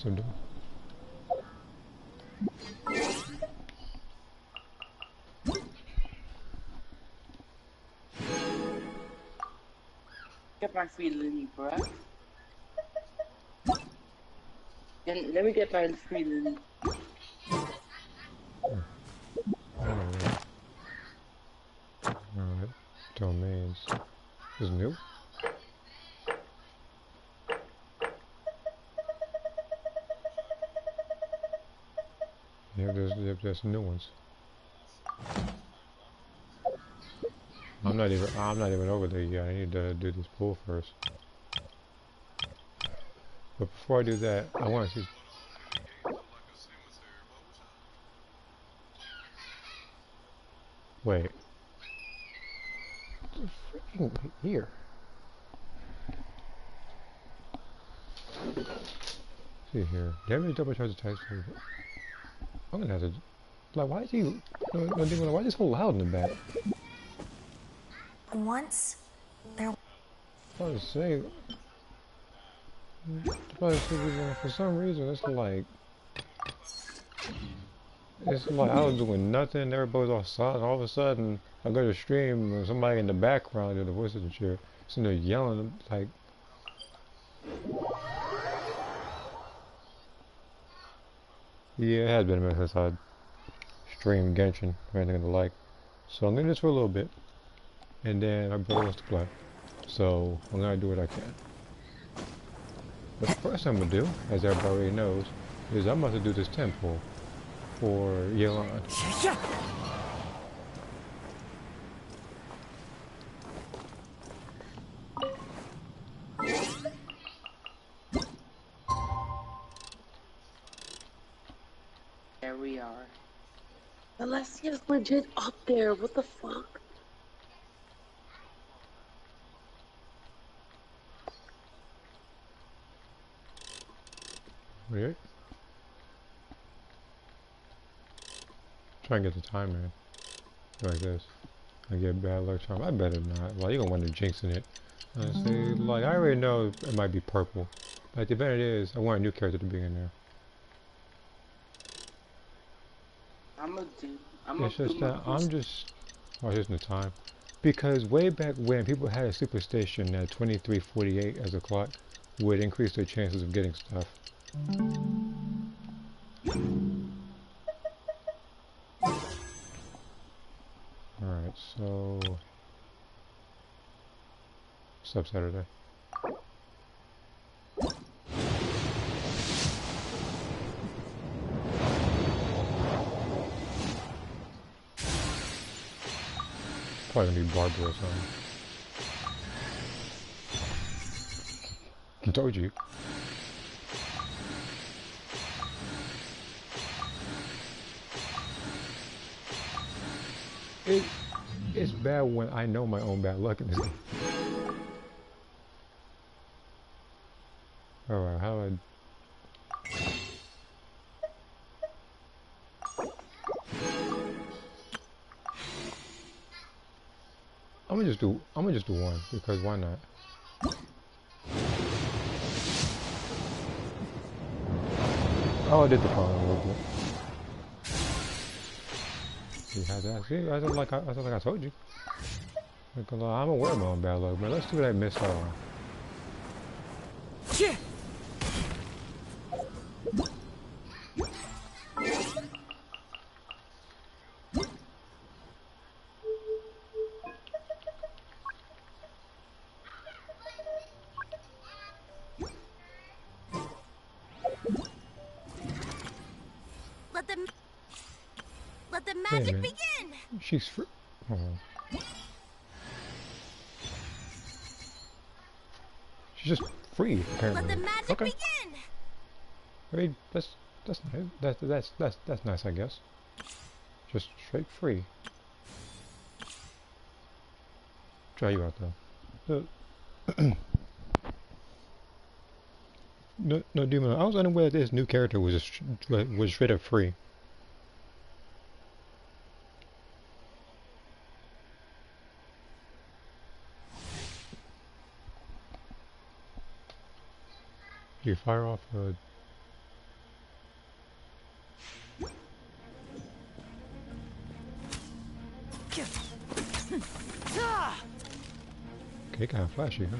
I'm doing. Get my free lily, bruh. Then let me get my free lily. Alright. Domains. Is it new? Yeah, there's some new ones. I'm not even over there yet. I need to do this pool first. But before I do that, I want to see. Wait. Freaking here. See here. Damage double charge attacks. I'm gonna have to. Like, why is he? Why is it so loud in the back? Once there. I was saying. For some reason, it's like I was doing nothing. Everybody's all silent. All of a sudden, I go to stream and somebody in the background doing the voice of the chair, sitting there yelling like. Yeah, it has been a minute since I streamed Genshin or anything of the like. So I'm gonna do this for a little bit, and then my brother wants to play. So I'm gonna do what I can. But the first thing I'm gonna do, as everybody already knows, is I'm about to do this temple for Yelan. There we are. Alessia's legit up there. What the fuck? Right? Try and get the time, man. Like this. I get bad luck charm. I better not. Like, you're gonna want to jinx in it. Honestly, like, I already know it might be purple. But the event it is, I want a new character to be in there. It's just that I'm just using the time. Because way back when people had a superstation at 23:48 as a clock, would increase their chances of getting stuff. Alright, so... What's up, Saturday? Probably gonna be Barbara or something. I told you. It's bad when I know my own bad luck in this game. Alright, how do I'm gonna just do one, because why not? Oh, I did the phone a little bit. See how that? See, I thought like I told you. Like, I'm aware of my own bad luck, man. Let's see what I missed out on. Let the magic begin. She's free. Oh. She's just free, apparently. Let the magic begin. I mean, that's nice. That's nice, I guess. Just straight free. Try you out though. No, Demon. I was unaware that this new character was straight up free. You fire off a Okay, kind of flashy, huh?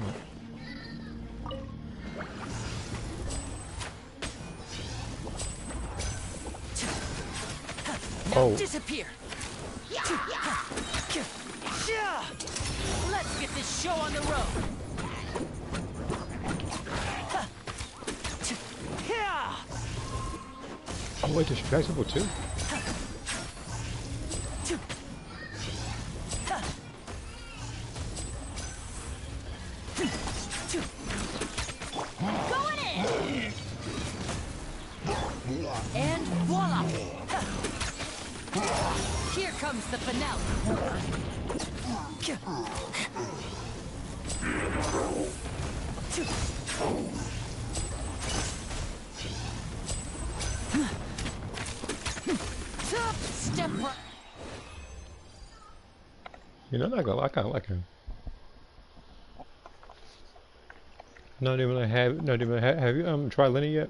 Now disappear. Let's get this show on the road. Oh wait, there's flexible too? Going in. And voila. Here comes the finale. Step right. You know, not gonna lie, I kinda like him. Not even have you tried Lenny yet?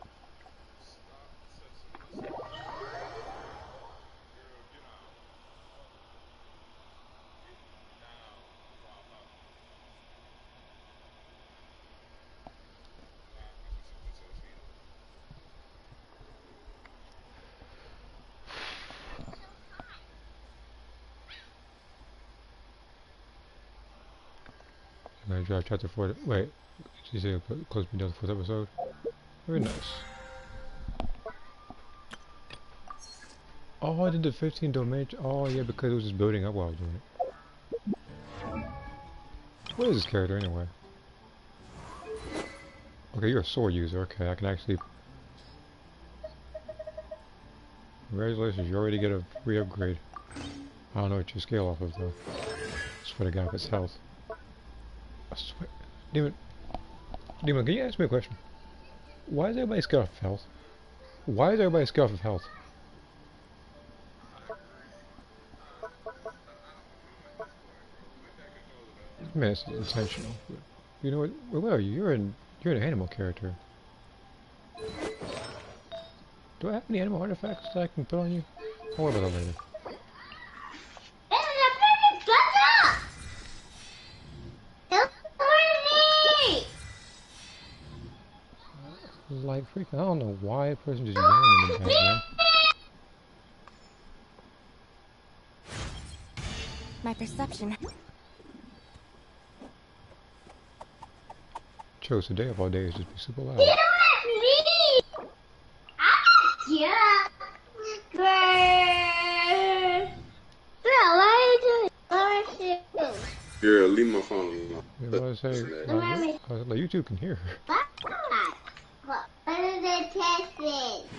I'm gonna drive chapter 4. Wait, she said close me down to the 4th episode. Very nice. Oh, I did the 15 damage. Oh, yeah, because it was just building up while I was doing it. What is this character anyway? Okay, you're a sword user. Okay, I can actually. Congratulations, you already get a free upgrade. I don't know what you scale off of though. I swear to God, if it's health. I swear. Demon, can you ask me a question? Why is everybody scared of health? Why is everybody scared of health? Man, it's intentional. You know what? Where are you? You're an animal character. Do I have any animal artifacts that I can put on you? I'll worry about that later. Like freaking, I don't know why a person just yelling in the background. My perception. Chose today of all days just be super loud. Yeah, leave my phone alone. You know what I say? Like, YouTube can hear her.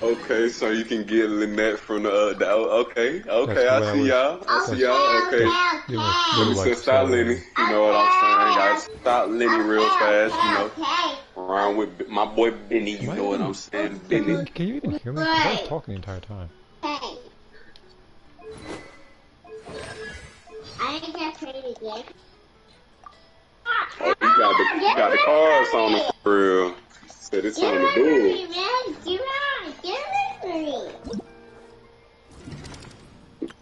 Okay, so you can get Lynette from the okay, That's I what see y'all. I see y'all. Okay. Let me say stop Lenny. You know what I'm saying? Gotta stop Lenny real fast. You know, around with my boy Benny. You know what I'm saying? Benny. Can you even hear me? I was talking the entire time. Oh, you got the cars on the for real. Said it's time to do it.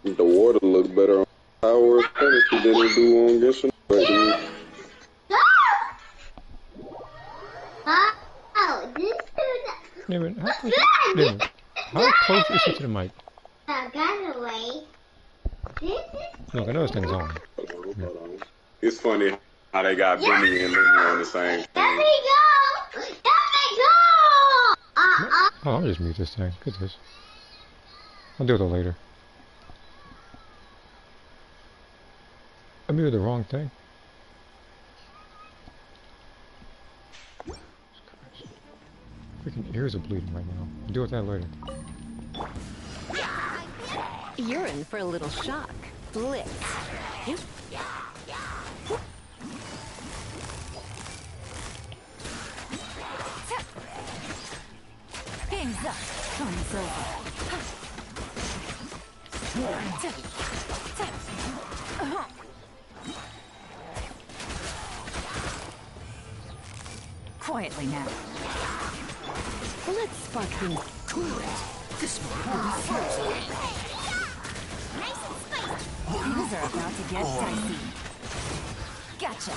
The water look better on Power Fantasy than it do on Genshin. David, how close is it to the mic? Look, I know this thing's on. It's funny how they got Benny and Lenny on the same thing. Oh, I'll just mute this thing. Get this. I'll deal with it later. I muted the wrong thing. Freaking ears are bleeding right now. I'll deal with that later. You're in for a little shock. Blitz. Yep. Game's up. Time's over. Quietly now. Let's spark things cool. This one will be frozen. Nice and spicy. Things are about to get dicey. Gotcha.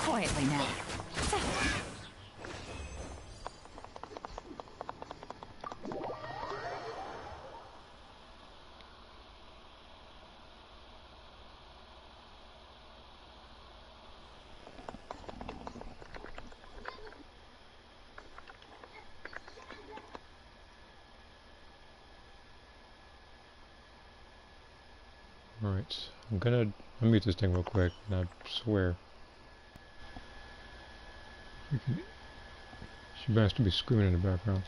Quietly now. Alright, I'm gonna unmute this thing real quick, and I swear. She has to be screaming in the background.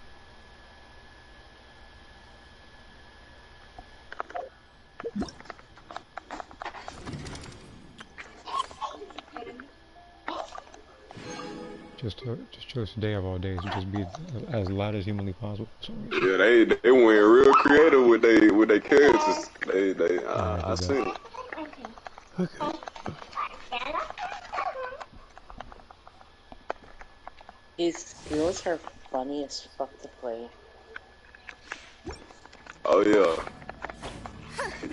Just chose today of all days to just be as loud as humanly possible. Yeah, they went real creative with they characters. I see it. Okay. His skills are funny as fuck to play. Oh yeah.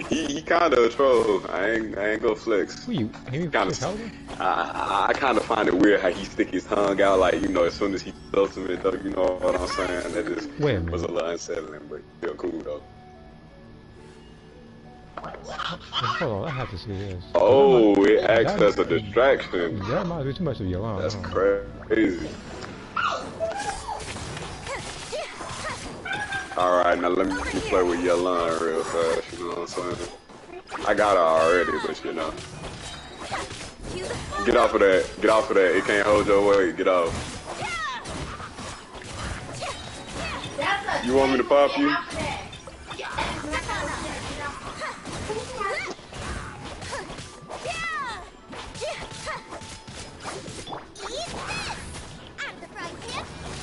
He kind of a troll. I ain't gonna flex. Who you? Amy Kind Fish of. Hauser? I kind of find it weird how he stick his tongue out, like, you know, as soon as he does something, though, you know what I'm saying? That just Wait a was a minute. little unsettling, but still cool though. Hold on, I have to see this. Oh, it acts as a distraction. That might be too much of Yolanda. That's crazy. Alright, now let me play with Yolanda real fast, you know what I'm saying? I got her already, but you know. Get off of that. Get off of that. It can't hold your weight. Get off. You want me to pop you?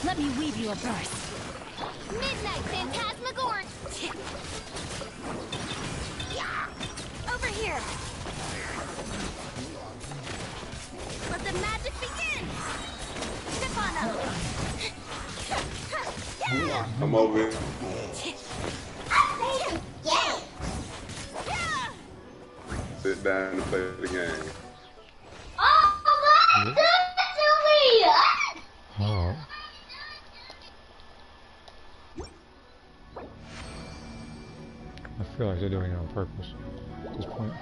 Let me weave you a verse. Midnight Phantasmagoric. Over here. Let the magic begin. Step on up. I'm over here. Sit down and play the game. Oh. I feel like they're doing it on purpose at this point.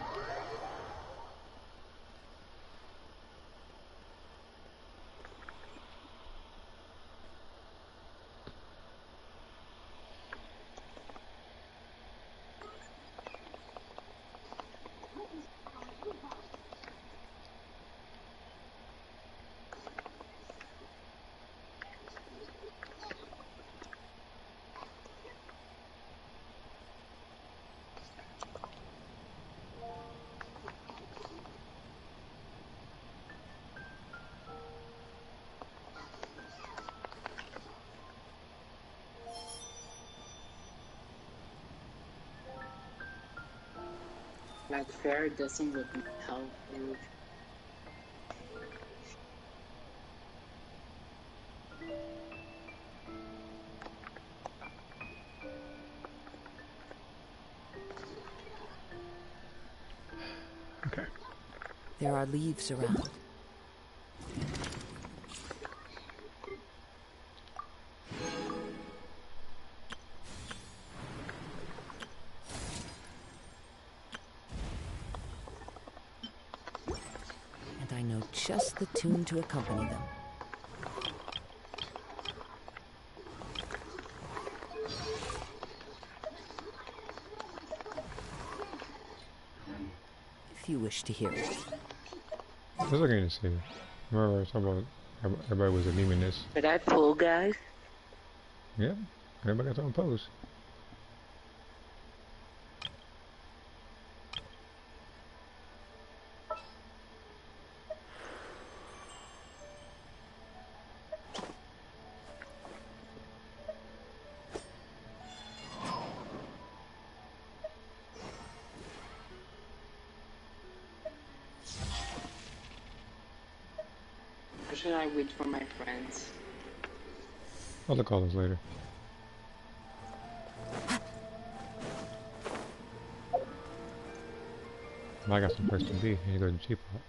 That fair doesn't look healthy. Okay. There are leaves around. And I know just the tune to accompany them. If you wish to hear it. That's okay to see. Remember I was talking about everybody was anemic this. Did I pull, guys? Yeah. Everybody got their own pose. Or should I wait for my friends? I'll look all this later. I got some place to be. And you go to the teapot.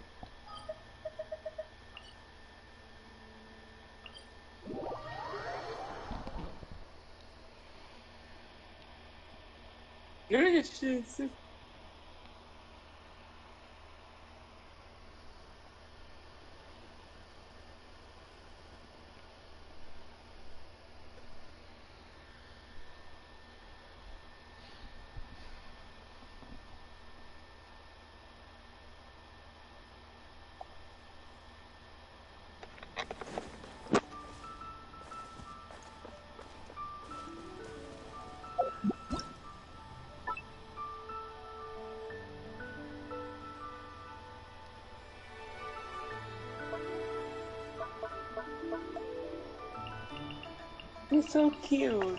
He's so cute.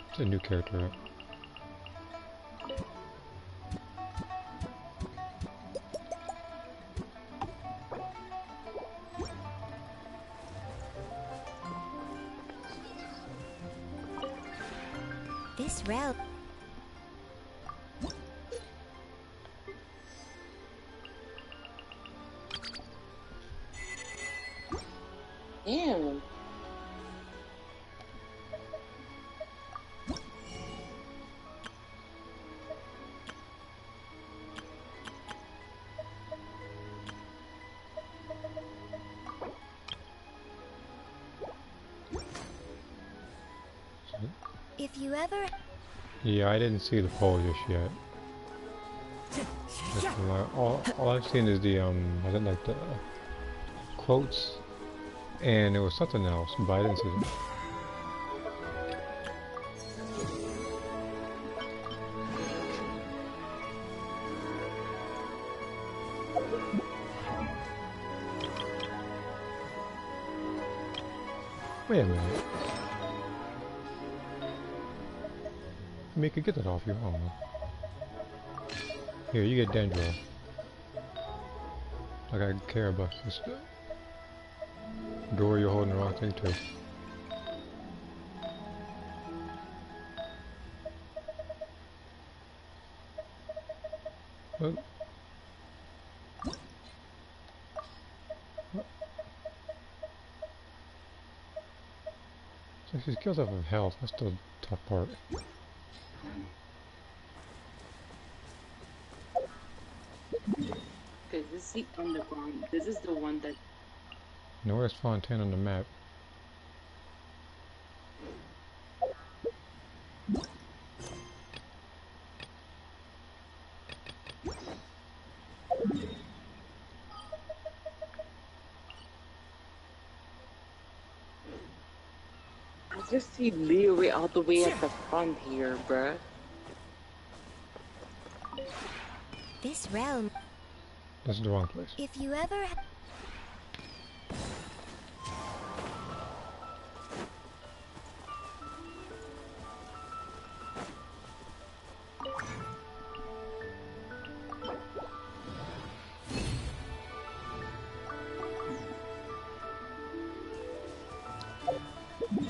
It's a new character up. This route. Damn. If you ever... Yeah, I didn't see the pole just yet. All I've seen is the I think like the quotes, and it was something else, but I didn't see it. Wait a minute. You could get that off you, I don't know. Here, you get Dendro. I gotta care about this. Door, you're holding the wrong thing too. What? So she kills off of health, that's the tough part. Okay, this is the underground. This is the one that... Now where's Fontaine on the map? I just see Leary all the way at the front here, bruh. This realm... This is the wrong place. If you ever...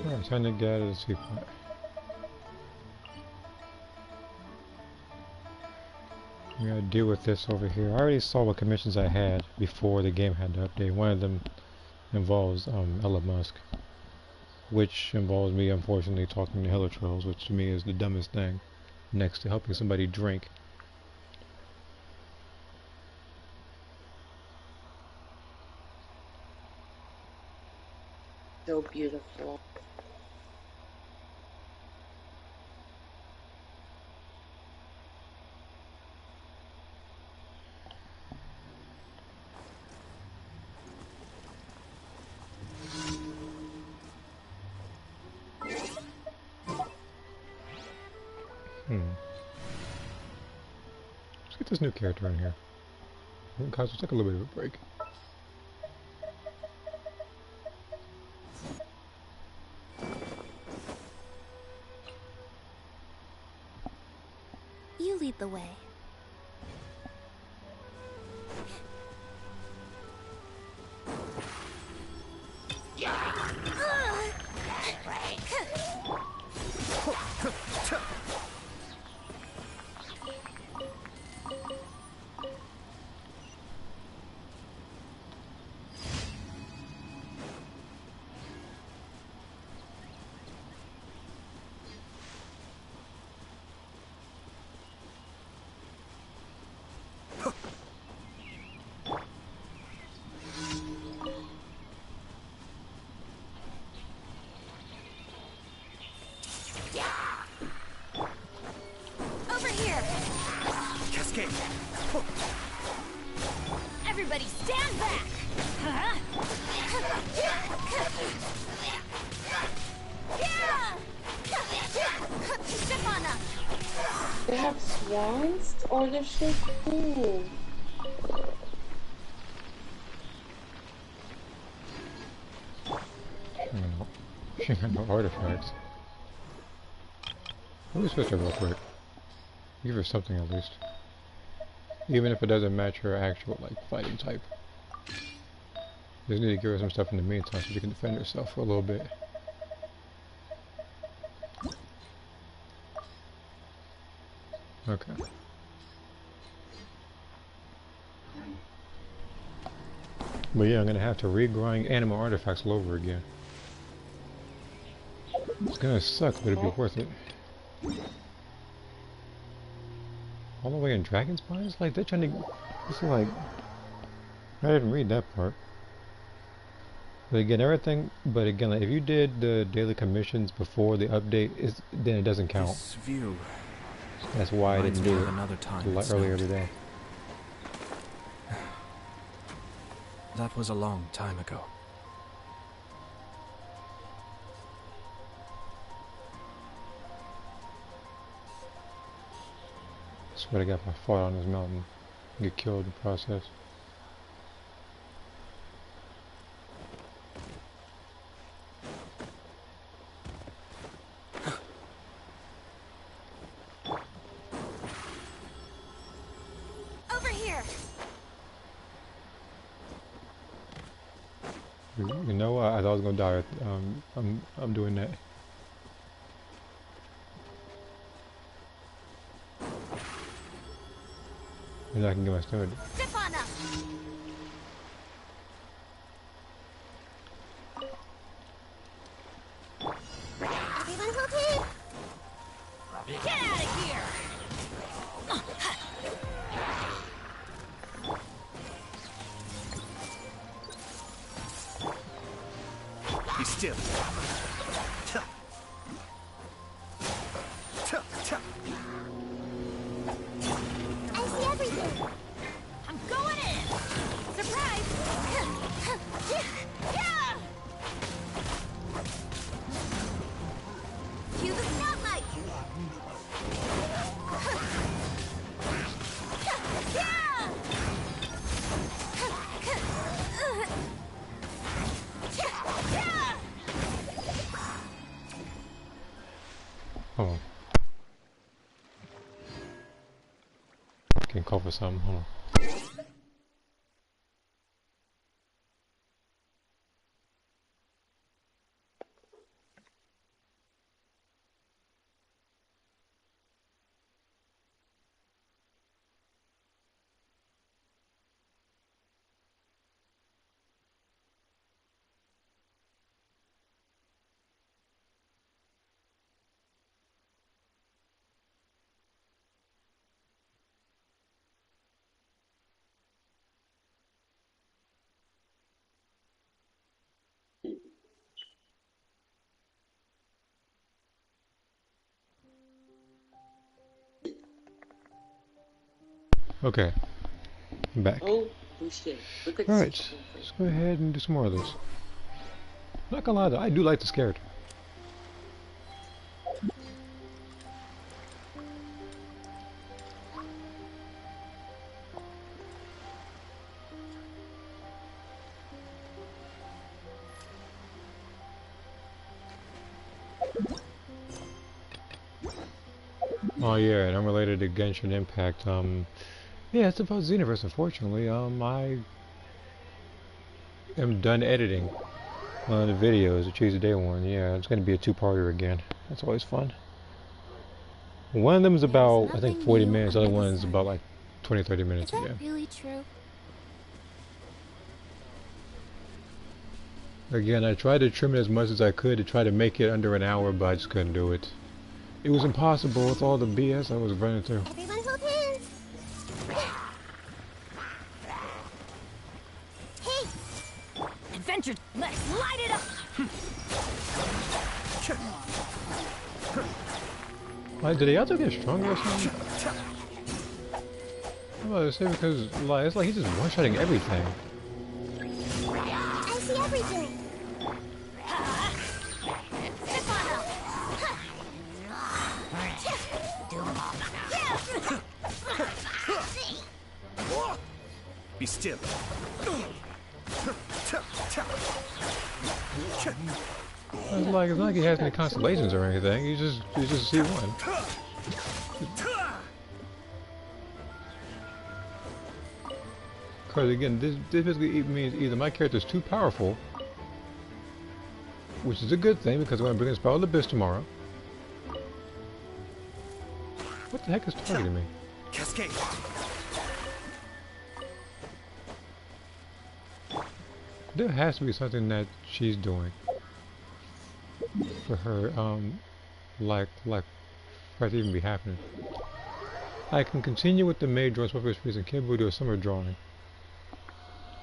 Alright, time to get out of the seaport. We gotta deal with this over here. I already saw what commissions I had before the game had the update. One of them involves Elon Musk, which involves me unfortunately talking to Helitrolls, which to me is the dumbest thing, next to helping somebody drink. So beautiful. Let's get this new character in here. Guys, we'll take a little bit of a break. You lead the way. Everybody stand back! Step on up! They have swans? Oh, they're so cool. She got no artifacts. Let me switch her real quick. Give her something at least. Even if it doesn't match her actual, like, fighting type. Just need to give her some stuff in the meantime so she can defend herself for a little bit. Okay. But yeah, I'm gonna have to regrind animal artifacts all over again. It's gonna suck, but it'll be worth it. All the way in Dragon Spines? Like, they're trying to... This is like... I didn't read that part. But again, everything... But again, like, if you did the daily commissions before the update, then it doesn't count. This view That's why I didn't do it another time earlier today. That was a long time ago. Swear to God, if I fall on this mountain, get killed in the process. Over here! You know what? I thought I was gonna die. I'm doing that. And I can get my stomach. Step on up! Everyone hold him! Get out of here! Be still. I see everything! I'm going in! Surprise! Cue the spotlight! Hold on. Can call for something. Hold on. Okay, I'm back. Oh, shit. Look at Alright, this. let's go ahead and do some more of this. Not gonna lie though, I do like this character. Oh yeah, and unrelated to Genshin Impact, yeah, it's about Xenoverse, unfortunately. I am done editing one of the videos, the Choose a Day one. Yeah, it's gonna be a two-parter again. That's always fun. One of them is about, I think, 40 minutes. The other one is about like 20-30 minutes Is that again. really true? Again, I tried to trim it as much as I could to try to make it under an hour, but I just couldn't do it. It was impossible with all the BS I was running through. Everyone hold hands! Hey! Adventure, let's light it up! Like, did the other get stronger or something? I'm about to say because like it's like he's just one-shotting everything. I see everything. Be still. It's not like he has any constellations or anything. He's just C1. Because again, this basically means either my character's too powerful, which is a good thing because I'm going to bring a Spell of the Abyss tomorrow. What the heck is targeting me? Cascade. There has to be something that she's doing for her, like for it to even be happening. I can continue with the May drawing for this reason. Capable do a summer drawing.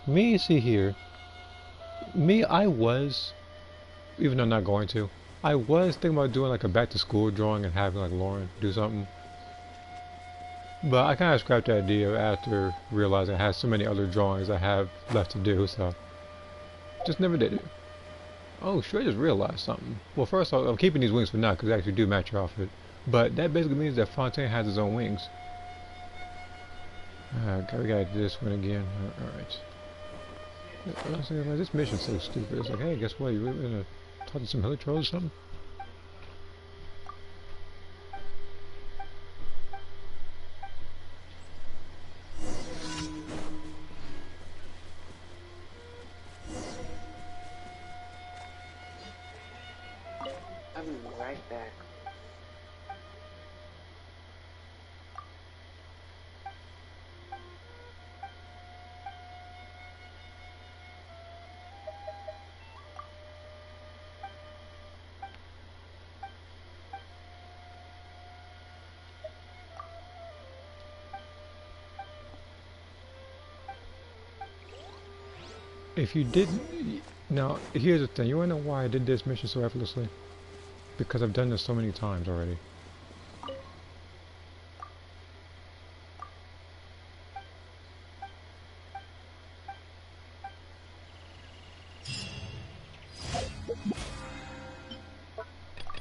Me, see here. Me, I was, even though I'm not going to, I was thinking about doing like a back to school drawing and having like Lauren do something. But I kind of scrapped the idea after realizing I had so many other drawings I have left to do, so just never did it. Oh, sure, I just realized something. Well, first off, I'm keeping these wings for now because they actually do match your outfit. But that basically means that Fontaine has his own wings. Okay, we gotta do this one again. Alright. This mission's so stupid. It's like, hey, guess what? You're gonna talk to some hill trolls or something? I'll be right back. If you didn't... Now, here's the thing. You wanna know why I did this mission so effortlessly? Because I've done this so many times already.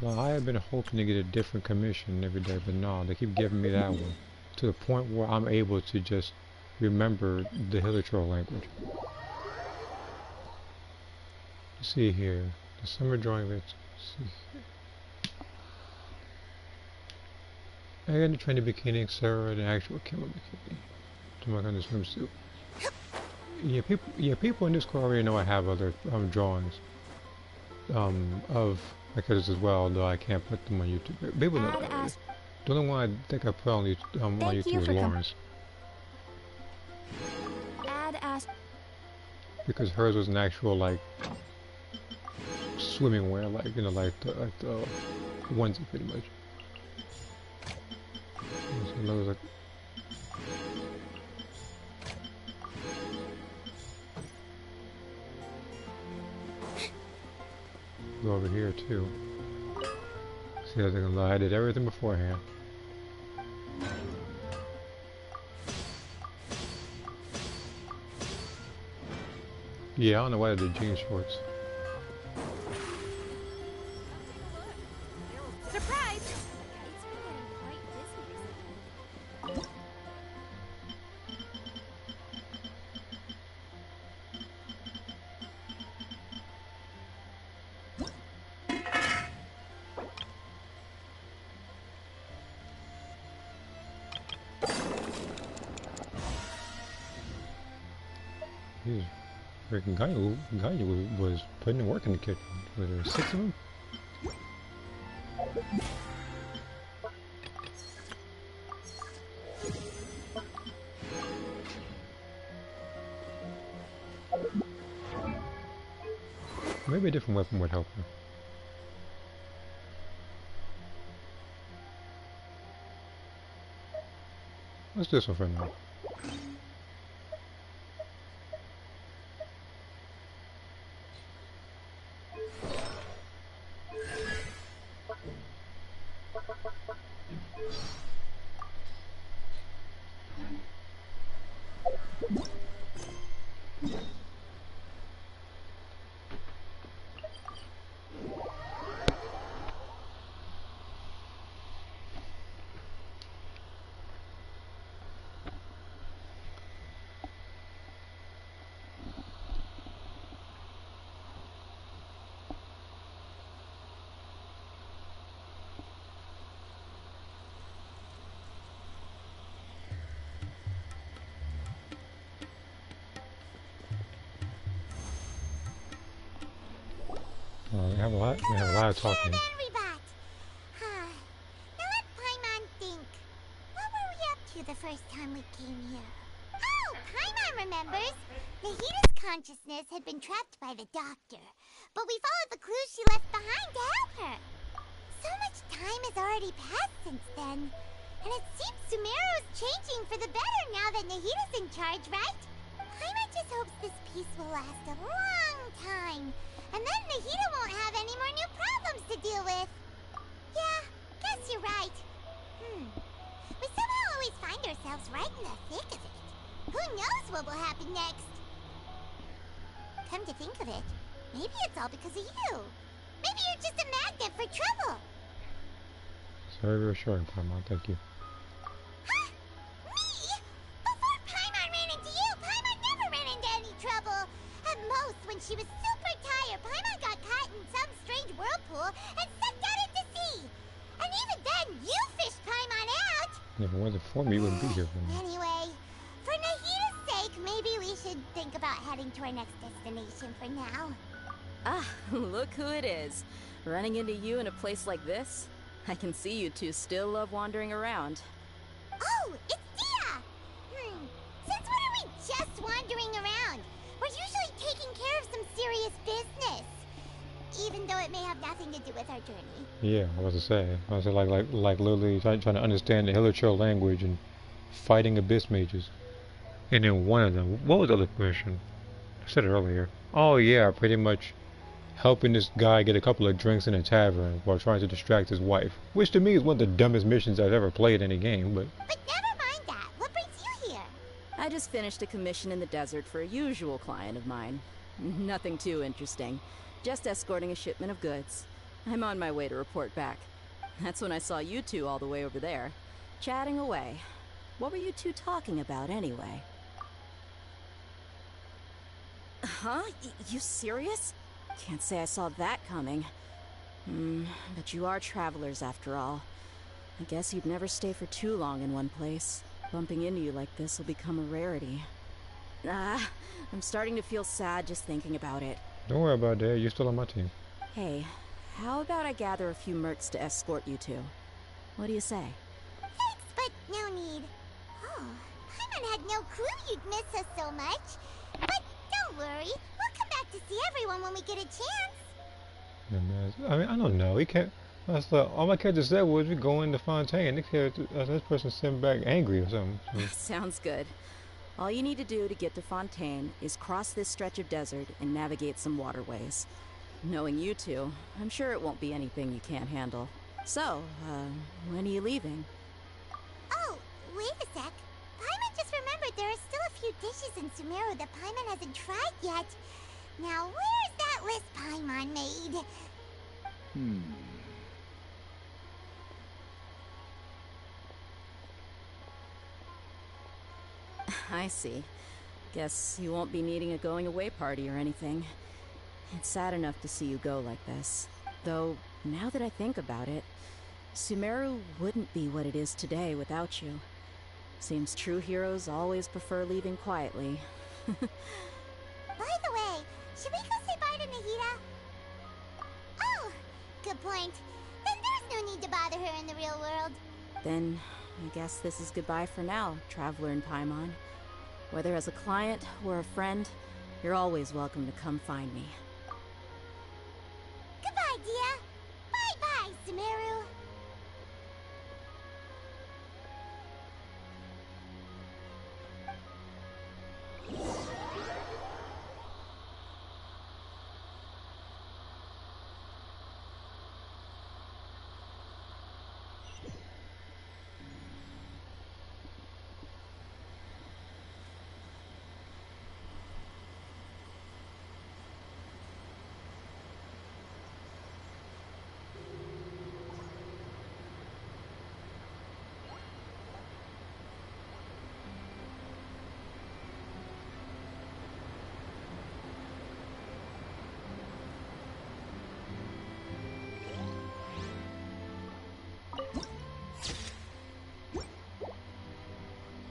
Well, I have been hoping to get a different commission every day, but no, they keep giving me that one. To the point where I'm able to just remember the Hillitroll language. See here, the summer drawing of it. I got to train the bikini, Sarah, the actual camo bikini to work on the swimsuit. Yeah, people in Discord already know I have other drawings of my characters as well, though I can't put them on YouTube. People know that already. The only one I think I put on YouTube is Lawrence. Because hers was an actual like swimming wear, like like the onesie pretty much. So that was like go over here too. See how they can lie. I did everything beforehand. Yeah, I don't know why I did jean shorts. Surprise! He's freaking guy was putting in work in the kitchen. Was there 6 of them? Maybe a different weapon would help her. Let's do this one for now. We have a lot of Hello, talking. everybody. Now let Paimon think. What were we up to the first time we came here? Oh, Paimon remembers. Nahita's consciousness had been trapped by the doctor, but we followed the clues she left behind to help her. So much time has already passed since then, and it seems Sumeru's changing for the better now that Nahita's in charge, right? Paimon just hopes this peace will last a long time, and then Nahita won't have any more new problems to deal with. Yeah, guess you're right. We somehow always find ourselves right in the thick of it. Who knows what will happen next? Come to think of it, maybe it's all because of you. Maybe you're just a magnet for trouble. It's very reassuring, Paimon. Thank you. Huh? Me? Before Paimon ran into you, Paimon never ran into any trouble. At most, when she was super tired, Paimon got caught in some strange whirlpool and sucked out into sea. And even then, you fished Paimon out. If it wasn't for me, you wouldn't be here for me. Anyway, for Nahita's sake, maybe we should think about heading to our next destination for now. Ah, look who it is. Running into you in a place like this? I can see you two still love wandering around. Oh, it's Dia! Since when are we just wandering around? We're usually taking care of some serious business. Even though it may have nothing to do with our journey. Yeah, I was to say. I was like literally trying to understand the Hilichurl language and fighting abyss mages. And then one of them, what was the other mission? I said it earlier. Oh yeah, pretty much helping this guy get a couple of drinks in a tavern while trying to distract his wife. Which to me is one of the dumbest missions I've ever played in a game, but... But never mind that. What brings you here? I just finished a commission in the desert for a usual client of mine. Nothing too interesting. Just escorting a shipment of goods. I'm on my way to report back. That's when I saw you two all the way over there, chatting away. What were you two talking about anyway? Huh? You serious? Can't say I saw that coming. But you are travelers after all. I guess you'd never stay for too long in one place. Bumping into you like this will become a rarity. I'm starting to feel sad just thinking about it. Don't worry about that, you're still on my team. Hey, how about I gather a few mercs to escort you two? What do you say? Thanks, but no need. Oh, Paimon had no clue you'd miss us so much. But don't worry, we'll come back to see everyone when we get a chance. I mean, I don't know. He can't. All my character said was we go into Fontaine. This person sent back angry or something. So. Sounds good. All you need to do to get to Fontaine is cross this stretch of desert and navigate some waterways. Knowing you two, I'm sure it won't be anything you can't handle. So, when are you leaving? Oh, wait a sec. Paimon just remembered there are still a few dishes in Sumeru that Paimon hasn't tried yet. Now, where's that list Paimon made? I see. Guess you won't be needing a going-away party or anything. It's sad enough to see you go like this. Though, now that I think about it, Sumeru wouldn't be what it is today without you. Seems true heroes always prefer leaving quietly. By the way, should we go say bye to Nahita? Oh, good point. Then there's no need to bother her in the real world. Then, I guess this is goodbye for now, Traveler in Paimon. Whether as a client or a friend, you're always welcome to come find me. Goodbye, Dia. Bye-bye, Sumeru.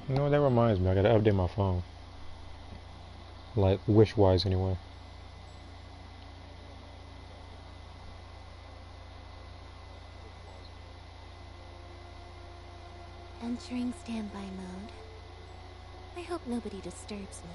You know, that reminds me, I gotta update my phone. Like, wish-wise anyway. entering standby mode. I hope nobody disturbs me.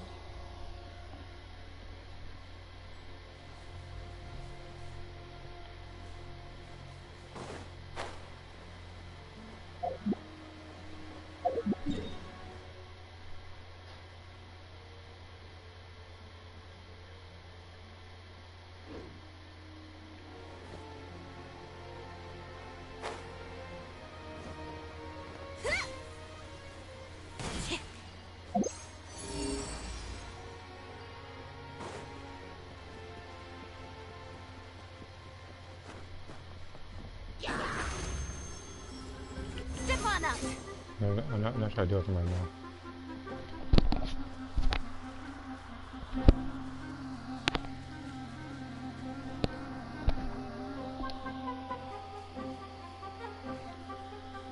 No, I'm not trying to do it from right now.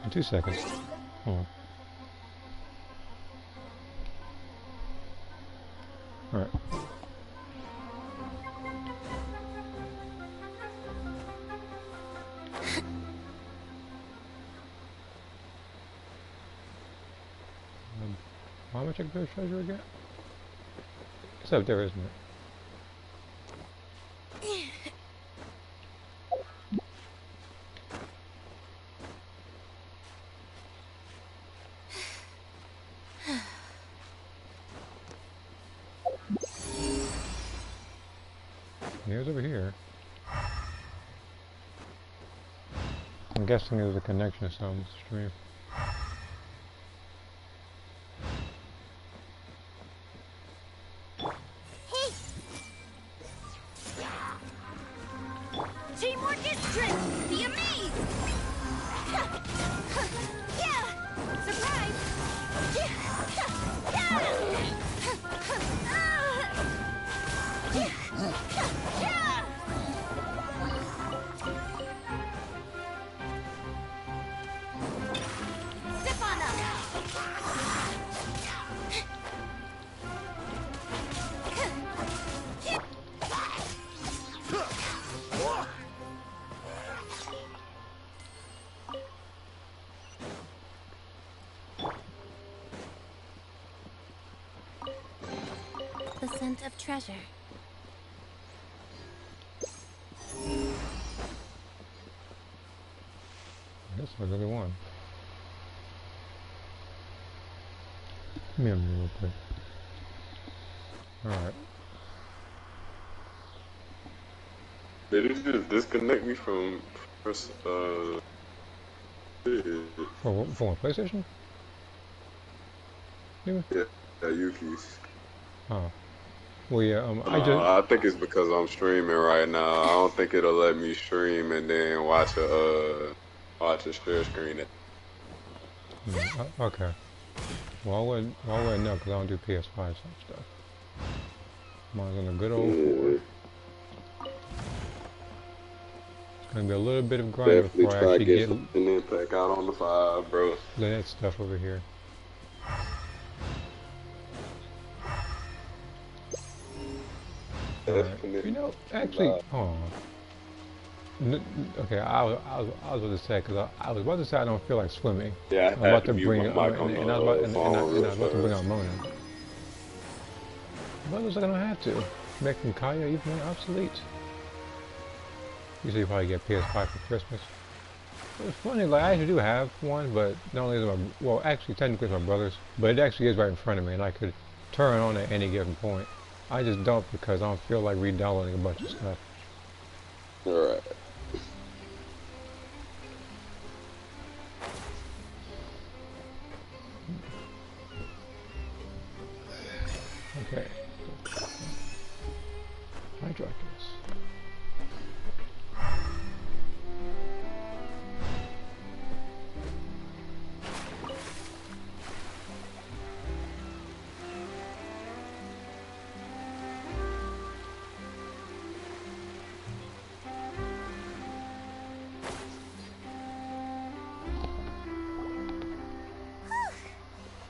In 2 seconds. Hold on. Alright. How much I can go treasure again? It's up there, isn't it? Here's over here. I'm guessing there's a connection to some stream. Teamwork is strength. Be amazed. Yeah. Surprise. Step on up. The scent of treasure. This was the one. Come here real quick. Alright. Did it just disconnect me from For what, PlayStation? Maybe? yeah, Yuki's. Oh. Well, yeah, I think it's because I'm streaming right now. I don't think it'll let me stream and then watch a share screen. Okay. Well, I wouldn't know because I don't do PS5 stuff. Mine's on a good old 4. It's gonna be a little bit of grind before I actually get and then pack out on the 5, bro. that stuff over here. Right. You know, actually, hold on. Okay, I was about to say because I was about to say I don't feel like swimming. Yeah, I'm about to bring and I was about to bring out Mona. But it looks like I don't have to. Making Kaya even more obsolete. Usually you probably get PS5 for Christmas. It's funny, like I actually do have one, but not only is it well, actually technically it's my brother's, but it actually is right in front of me, and I could turn it on at any given point. I just don't because I don't feel like re-downloading a bunch of stuff. Alright. Okay. Hydroculus.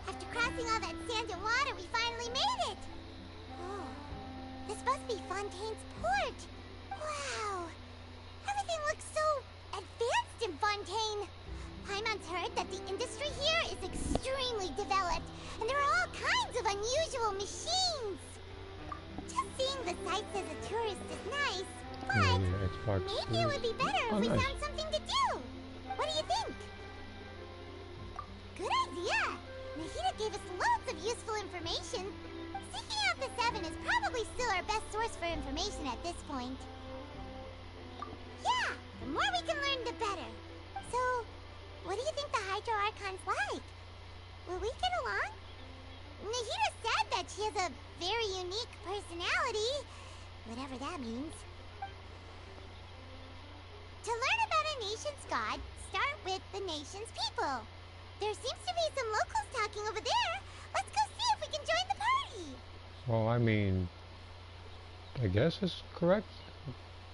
After crossing all that sand and water, we finally made it! Oh, this must be Fontaine's port! Wow! Everything looks so advanced in Fontaine! Paimon's heard that the industry here is extremely developed, and there are all kinds of unusual machines. Just seeing the sights as a tourist is nice, but maybe it would be better if we found something to do. What do you think? Good idea! Nahida gave us loads of useful information. Seeking out the Seven is probably still our best source for information at this point. Yeah, the more we can learn, the better. So, what do you think the Hydro Archon's like? Will we get along? Nahida said that she has a very unique personality, whatever that means. To learn about a nation's god, start with the nation's people. There seems to be some locals talking over there. Let's go see if we can join the party. Well, I mean, I guess it's correct.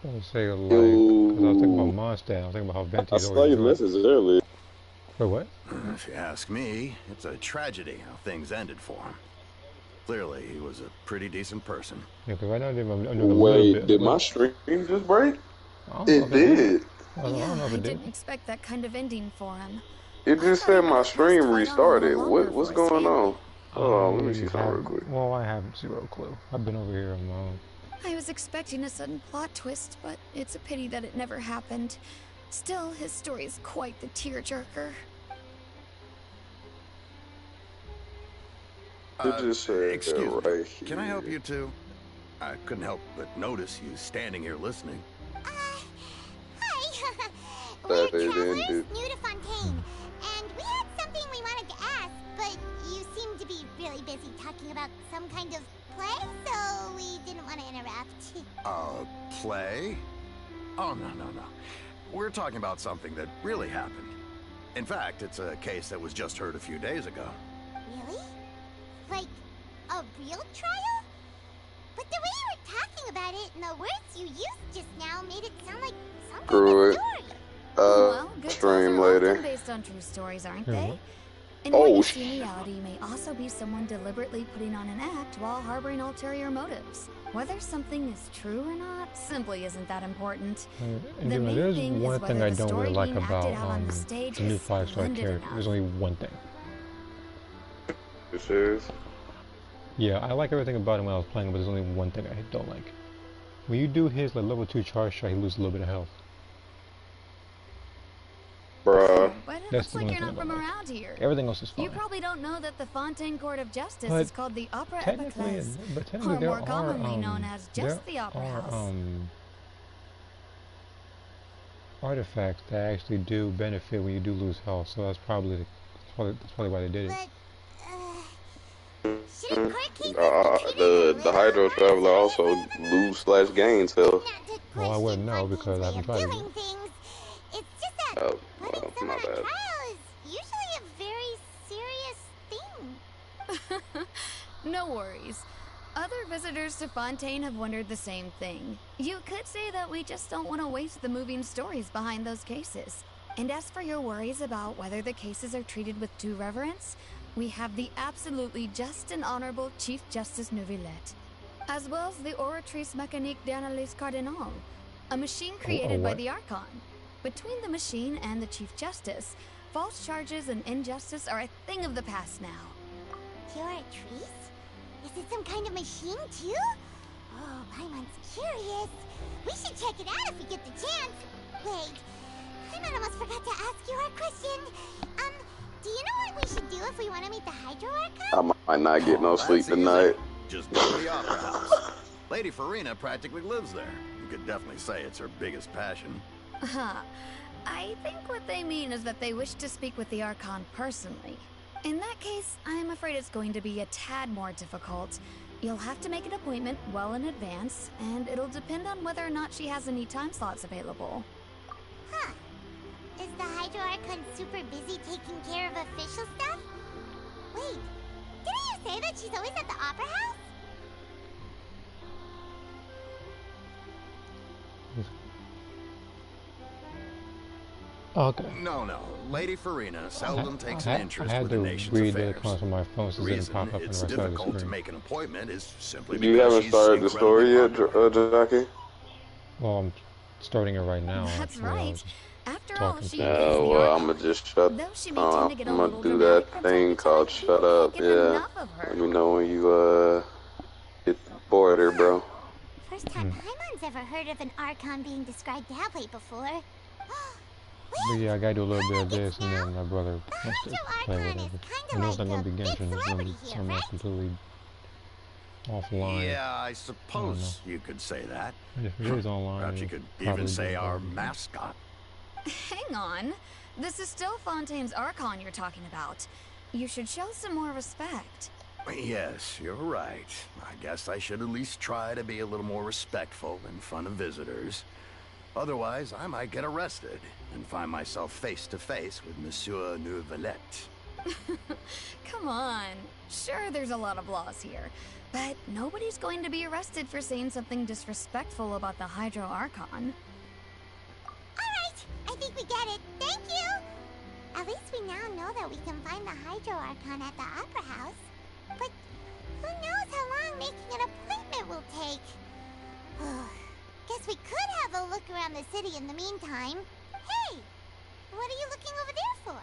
I would say like, because I was thinking about Mondstadt. I was thinking about how Venti is always. I saw your message earlier. For what? If you ask me, it's a tragedy how things ended for him. Clearly, he was a pretty decent person. Yeah, because right now I'm doing a little Wait, bit. did my stream just break? It did. I don't know if it did. Didn't expect that kind of ending for him. It just said my stream restarted. What's going on? Oh, let me see something real quick. Well, I have zero clue. I've been over here on my own. I was expecting a sudden plot twist, but it's a pity that it never happened. Still, his story is quite the tearjerker. It just said excuse me, right can I help you too? I couldn't help but notice you standing here listening. Hi. We're travelers new to Fontaine, and we had something we wanted to ask, but you seem to be really busy talking about some kind of play, so we didn't want to interrupt. Play? Oh, no. We're talking about something that really happened. In fact, it's a case that was just heard a few days ago. Really? Like, a real trial? But the way you were talking about it and the words you used just now made it sound like some kind of story. Well, good Stream tales are later. often based on true stories, aren't they? And Oh, what you see in reality may also be someone deliberately putting on an act while harboring ulterior motives. Whether something is true or not simply isn't that important. And The main there's thing one is thing whether I the don't story really like being about acted out on the stage the new is 5-star splendid character. enough. There's only one thing. It says. Yeah, I like everything about him when I was playing, but there's only one thing I don't like. When you do his like level 2 charge shot, he loses a little bit of health. Bruh. But it That's looks the like one you're thing not I from don't like. around here. Everything else is fine. You probably don't know that the Fontaine Court of Justice But is called the Opera technically, Epiclese, but or technically there more are commonly known as just the Opera House. Artifacts that actually do benefit when you do lose health. So that's probably why they did it. But, shouldn't court cases be treated The Hydro Traveler also lose/gains health. Well, I wouldn't know because I haven't tried it. Doing things. It's just that Oh, putting well, someone my on bad. trial is usually a very serious thing. No worries. Other visitors to Fontaine have wondered the same thing. You could say that we just don't want to waste the moving stories behind those cases. And as for your worries about whether the cases are treated with due reverence, we have the absolutely just and honorable Chief Justice Neuvillette, as well as the Oratrice Mécanique d'Analyse Cardinal, a machine created by the Archon. Between the machine and the Chief Justice, false charges and injustice are a thing of the past now. Oratrice? Is it some kind of machine too? Oh, Paimon's curious. We should check it out if we get the chance. Wait, Paimon almost forgot to ask you our question. Do you know what we should do if we want to meet the Hydro Archon? I might not get no sleep tonight. Just go to the Opera House. Lady Farina practically lives there. You could definitely say it's her biggest passion. I think what they mean is that they wish to speak with the Archon personally. In that case, I'm afraid it's going to be a tad more difficult. You'll have to make an appointment well in advance, and it'll depend on whether or not she has any time slots available. Huh. Is the Hydro Archon super busy taking care of official stuff? Wait, didn't you say that she's always at the Opera House? Okay. No. Lady Farina seldom takes I an interest had with the to nation's read the affairs. comments on my phone so it The didn't reason pop up in it's the right side of the difficult to screen. make an appointment is simply You because haven't she's started the story yet, incredibly popular. Jackie? Well, I'm starting it right now. That's actually. right. After After all, talking. she is the Well, I'ma Archon. just shut. Though she may tend to get a I'ma little do dramatic that from time thing to time, called people shut up. can't get Yeah. enough of her. Let me know when you hit the border, bro. First time Paimon's ever heard of an Archon being described that way before. But yeah, I gotta do a little bit of this, and now, then my brother the wants to Hydro play Archon is whatever. kinda I know it's like not gonna a be big Genshin, it's gonna be celebrity here, something else right? completely offline. Yeah, I suppose you could say that. And if it is online, Perhaps you it'll could probably even say be our better. mascot. Hang on. This is still Fontaine's Archon you're talking about. You should show some more respect. Yes, you're right. I guess I should at least try to be a little more respectful in front of visitors. Otherwise, I might get arrested and find myself face to face with Monsieur Neuvillette. Come on. Sure, there's a lot of laws here, but nobody's going to be arrested for saying something disrespectful about the Hydro Archon. Alright, I think we get it. Thank you! At least we now know that we can find the Hydro Archon at the Opera House. But who knows how long making an appointment will take? Guess we could have a look around the city in the meantime. Hey! What are you looking over there for?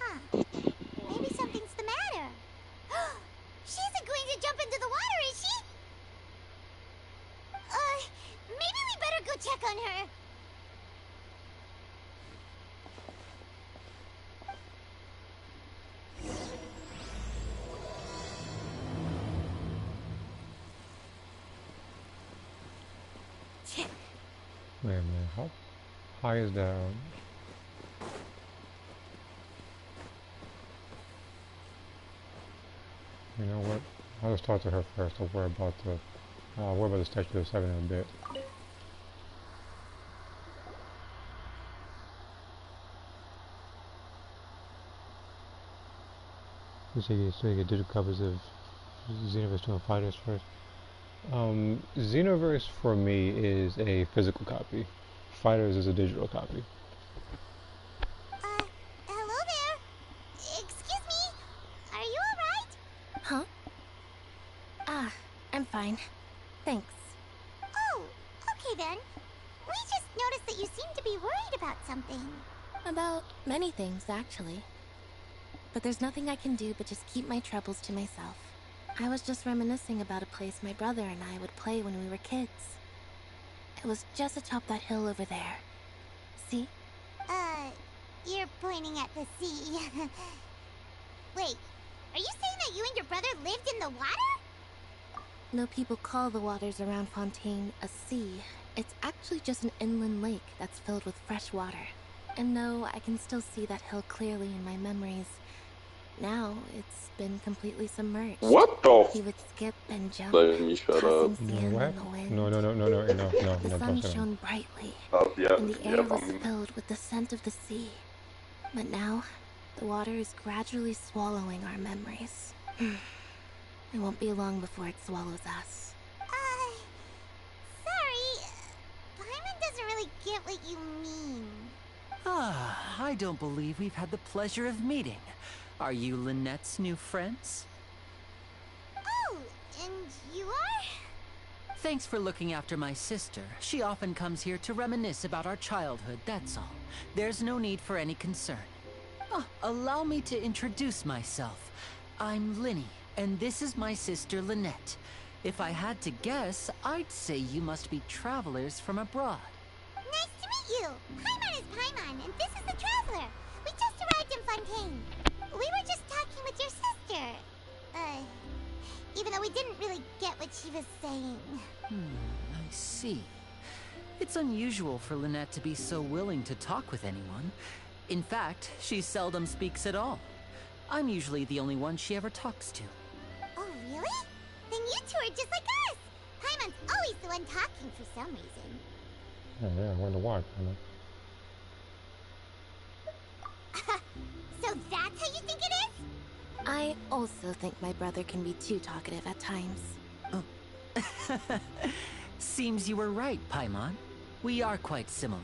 Huh. Maybe something's the matter. She isn't going to jump into the water, is she? Maybe we better go check on her. Wait a minute, how high is that? You know what? I'll just talk to her first. I'll worry about the Statue of Seven in a bit. So you get digital copies of Xenoverse 2 and Fighters first. Xenoverse for me is a physical copy. Fighters is a digital copy. Hello there. Excuse me. Are you alright? Huh? Ah, I'm fine. Thanks. Oh, okay then. We just noticed that you seem to be worried about something. About many things, actually. But there's nothing I can do but just keep my troubles to myself. I was just reminiscing about a place my brother and I would play when we were kids. It was just atop that hill over there. See? You're pointing at the sea. Wait, are you saying that you and your brother lived in the water? Though people call the waters around Fontaine a sea, it's actually just an inland lake that's filled with fresh water. And no, I can still see that hill clearly in my memories. Now, it's been completely submerged. What the? He would skip and jump, Let me shut tossing up. sand in the wind. No, The sun shone brightly, Oh, yeah, and the air was I'm- filled with the scent of the sea. But now, the water is gradually swallowing our memories. It won't be long before it swallows us. Sorry. Paimon doesn't really get what you mean. Ah, I don't believe we've had the pleasure of meeting. Are you Lynette's new friends? Oh, and you are? Thanks for looking after my sister. She often comes here to reminisce about our childhood, that's all. There's no need for any concern. Ah, allow me to introduce myself. I'm Linny, and this is my sister Lynette. If I had to guess, I'd say you must be travelers from abroad. Nice to meet you. Paimon is Paimon, and this is the Traveler. We just arrived in Fontaine. We were just talking with your sister. Even though we didn't really get what she was saying. I see. It's unusual for Lynette to be so willing to talk with anyone. In fact, she seldom speaks at all. I'm usually the only one she ever talks to. Oh, really? Then you two are just like us. Paimon's always the one talking for some reason. Yeah, I wonder why. So that's how you think it is? I also think my brother can be too talkative at times. Seems you were right, Paimon. We are quite similar.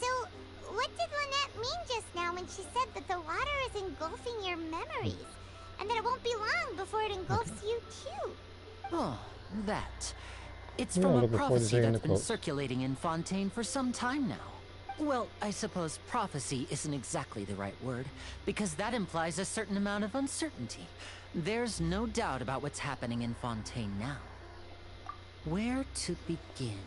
So, what did Lynette mean just now when she said that the water is engulfing your memories? And that it won't be long before it engulfs you too? Oh, That. It's Yeah, from a looking forward to prophecy seeing that's the been quotes. circulating in Fontaine for some time now. Well, I suppose prophecy isn't exactly the right word, because that implies a certain amount of uncertainty. There's no doubt about what's happening in Fontaine now. Where to begin?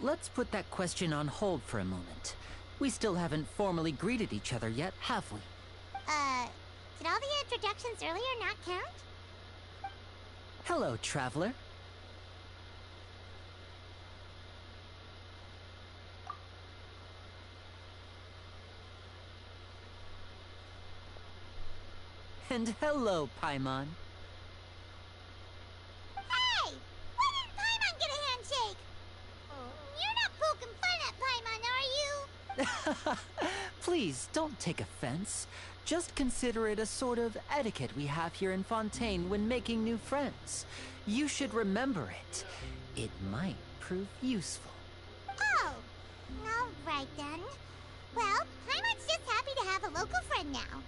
Let's put that question on hold for a moment. We still haven't formally greeted each other yet, have we? Did all the introductions earlier not count? Hello, traveler. And hello, Paimon. Hey! Why didn't Paimon get a handshake? You're not poking fun at Paimon, are you? Please, don't take offense. Just consider it a sort of etiquette we have here in Fontaine when making new friends. You should remember it. It might prove useful. Oh, alright then. Well, Paimon's just happy to have a local friend now.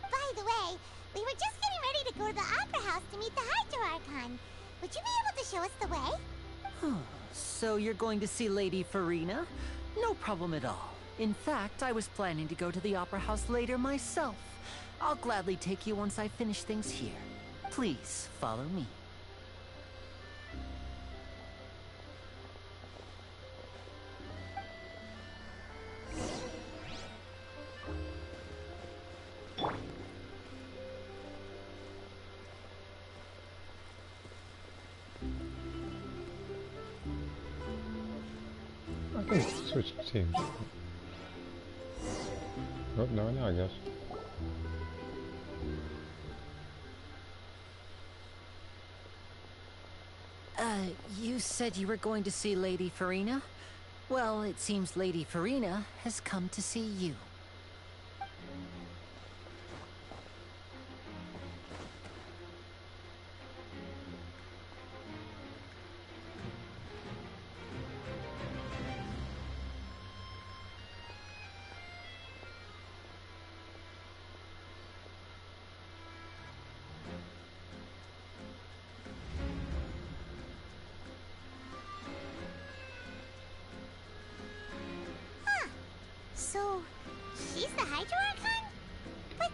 By the way, we were just getting ready to go to the Opera House to meet the Hydro Archon. Would you be able to show us the way? So you're going to see Lady Farina? No problem at all. In fact, I was planning to go to the Opera House later myself. I'll gladly take you once I finish things here. Please, follow me. I can switch teams. Oh, no, I guess. You said you were going to see Lady Farina? Well, it seems Lady Farina has come to see you. So, she's the Hydro Archon? But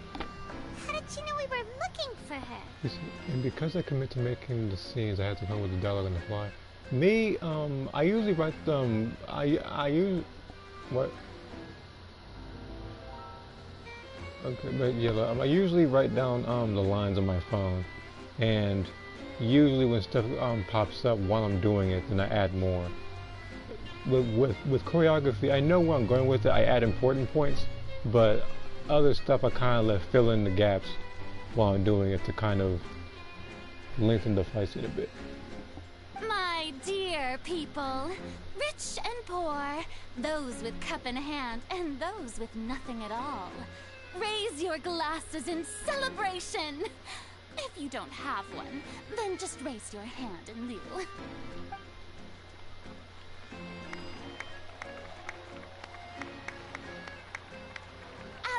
how did she know we were looking for her? And because I commit to making the scenes, I had to come with the dialogue on the fly. Me, I usually write them. I use what? Okay, but yeah, I usually write down the lines on my phone, and usually when stuff pops up while I'm doing it, then I add more. With choreography, I know where I'm going with it. I add important points, but other stuff I kind of let fill in the gaps while I'm doing it to kind of lengthen the fight scene a bit. My dear people, rich and poor, those with cup in hand and those with nothing at all, raise your glasses in celebration. If you don't have one, then just raise your hand in lieu.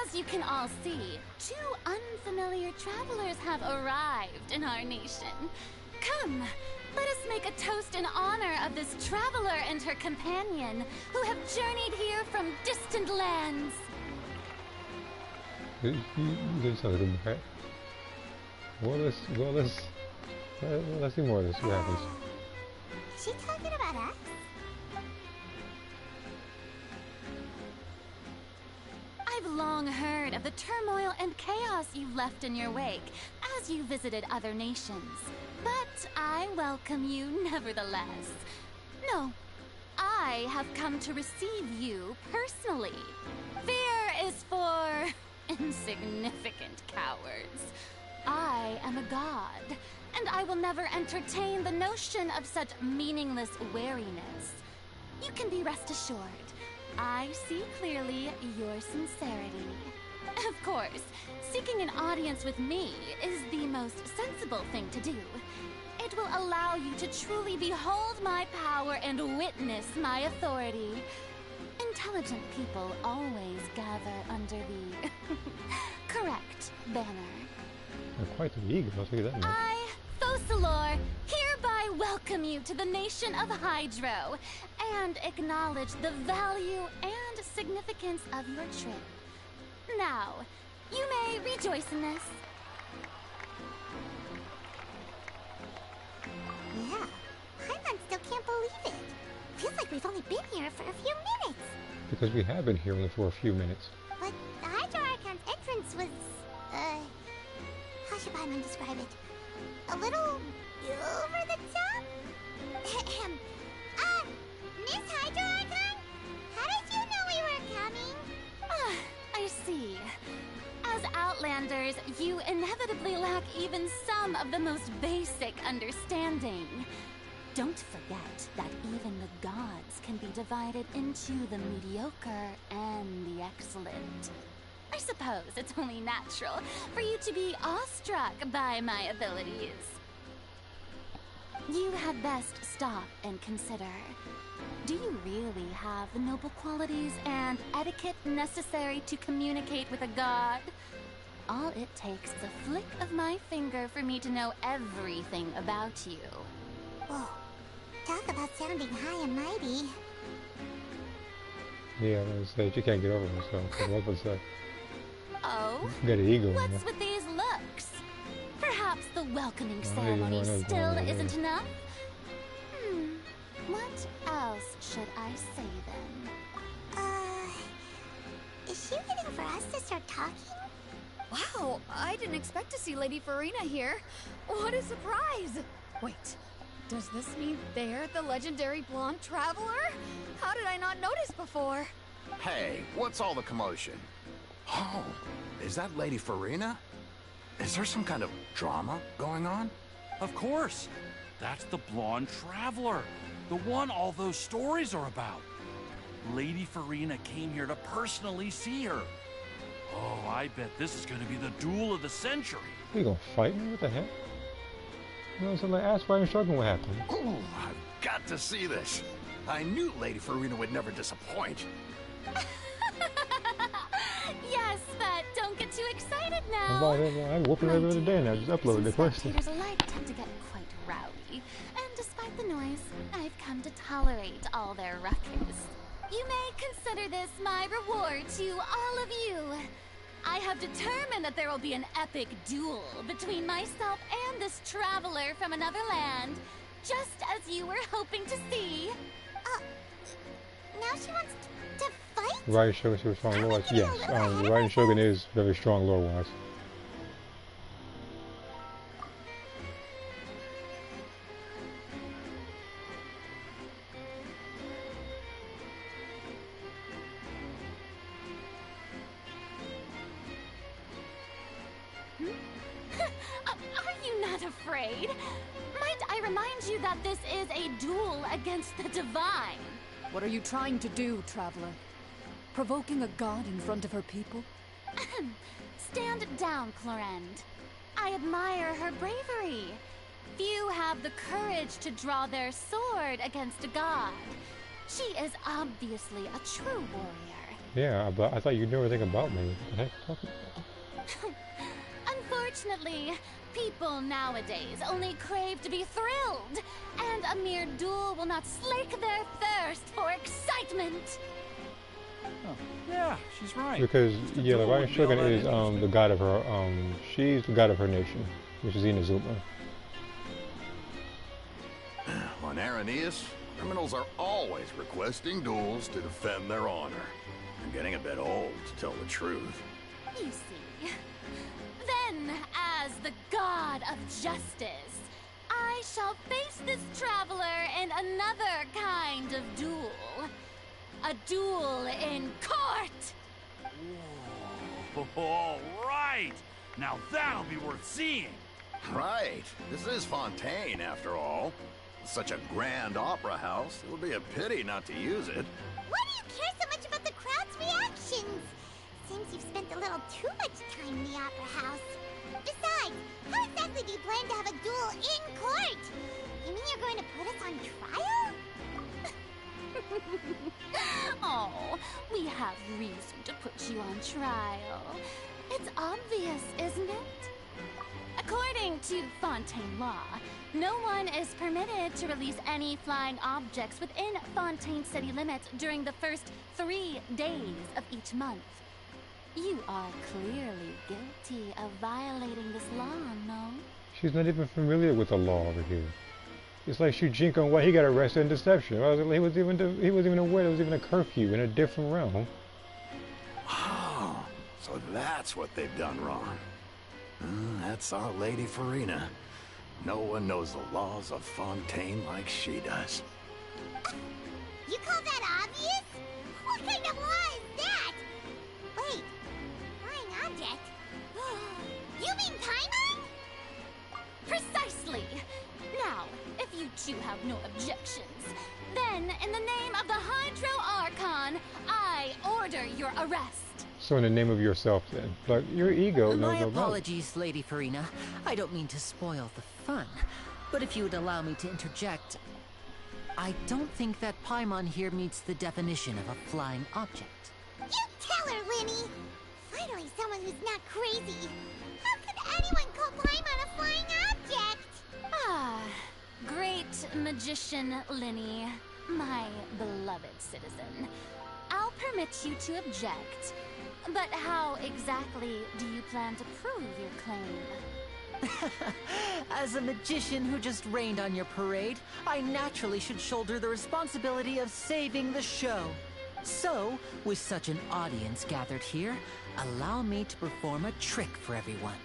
As you can all see, two unfamiliar travelers have arrived in our nation. Come, let us make a toast in honor of this traveler and her companion who have journeyed here from distant lands. You sounds like a good hat. Let's see more of this. What happens? Is she talking about us? I've long heard of the turmoil and chaos you've left in your wake as you visited other nations. But I welcome you nevertheless. No, I have come to receive you personally. Fear is for insignificant cowards. I am a god, and I will never entertain the notion of such meaningless wariness. You can be rest assured. I see clearly your sincerity. Of course, seeking an audience with me is the most sensible thing to do. It will allow you to truly behold my power and witness my authority. In intelligent people always gather under the correct banner. They're quite the ego, I'll tell you that much. I, Focalor, hereby welcome you to the nation of Hydro and acknowledge the value and significance of your trip. Now, you may rejoice in this. Yeah, Paimon still can't believe it. Feels like we've only been here for a few minutes. Because we have been here only for a few minutes. But the Hydro Archon's entrance was, how should Paimon describe it? A little over the top? Miss Hydro Archon? How did you know we were coming? I see. As Outlanders, you inevitably lack even some of the most basic understanding. Don't forget that even the gods can be divided into the mediocre and the excellent. I suppose it's only natural for you to be awestruck by my abilities. You had best stop and consider. Do you really have the noble qualities and etiquette necessary to communicate with a god? All it takes is a flick of my finger for me to know everything about you. Whoa. Talk about sounding high and mighty. Yeah, I was say you can't get over yourself. What was that? Oh? You got an ego. What's with these looks? Perhaps the welcoming ceremony still isn't enough? What else should I say then? Is she waiting for us to start talking? Wow, I didn't expect to see Lady Farina here. What a surprise! Wait, does this mean they're the legendary blonde traveler? How did I not notice before? Hey, what's all the commotion? Oh, is that Lady Farina? Is there some kind of drama going on? Of course. That's the blonde traveler. The one all those stories are about. Lady Farina came here to personally see her. Oh, I bet this is going to be the duel of the century. You gonna fight me? What the heck? You know, so like, ask why you're struggling. What happened? Ooh, I've got to see this. I knew Lady Farina would never disappoint. Yes, but don't get too excited now. I'm whooping every other day now. Just upload the question. Spectators alike tend to get quite rowdy, and despite the noise, I've come to tolerate all their ruckus. You may consider this my reward to all of you. I have determined that there will be an epic duel between myself and this traveler from another land, just as you were hoping to see. Now she wants to fight? Riding Shogun super strong lore. Yes, Riding Shogun is very strong lore-wise. Are you not afraid? Might I remind you that this is a duel against the divine? What are you trying to do, traveler? Provoking a god in front of her people? Stand down, Clorend. I admire her bravery. Few have the courage to draw their sword against a god. She is obviously a true warrior. Yeah, but I thought you knew everything about me. What the heck? Unfortunately, people nowadays only crave to be thrilled, and a mere duel will not slake their thirst for excitement. Oh, yeah, she's right. Because yeah, the Riding Shogun is the god of her she's the god of her nation, which is Inazuma. On Araneus, criminals are always requesting duels to defend their honor. I'm getting a bit old, to tell the truth. You see. Then, as the god of justice, I shall face this traveler in another kind of duel. A duel in court! Whoa, all right! Now that'll be worth seeing! Right. This is Fontaine, after all. Such a grand opera house, it would be a pity not to use it. Why do you care so much about the crowd's reactions? Seems you've spent a little too much time in the opera house. Besides, how exactly do you plan to have a duel in court? You mean you're going to put us on trial? Oh, we have reason to put you on trial. It's obvious, isn't it? According to Fontaine law, no one is permitted to release any flying objects within Fontaine city limits during the first 3 days of each month. You are clearly guilty of violating this law, no? She's not even familiar with the law over here. It's like Shujinko and why he got arrested in deception. He wasn't even aware there was even a curfew in a different realm. Oh, so that's what they've done wrong. That's our Lady Farina. No one knows the laws of Fontaine like she does. You call that obvious? What kind of law is that? Wait, flying object? You mean Paimon? Precisely! Now, if you two have no objections, then in the name of the Hydro Archon, I order your arrest. So in the name of yourself then. Like, your ego knows My about it. apologies, Lady Farina. I don't mean to spoil the fun, but if you would allow me to interject, I don't think that Paimon here meets the definition of a flying object. You tell her, Linny! Finally someone who's not crazy. How could anyone call Paimon a flying object? Ah, great magician Linny, my beloved citizen. I'll permit you to object, but how exactly do you plan to prove your claim? As a magician who just rained on your parade, I naturally should shoulder the responsibility of saving the show. So, with such an audience gathered here, allow me to perform a trick for everyone.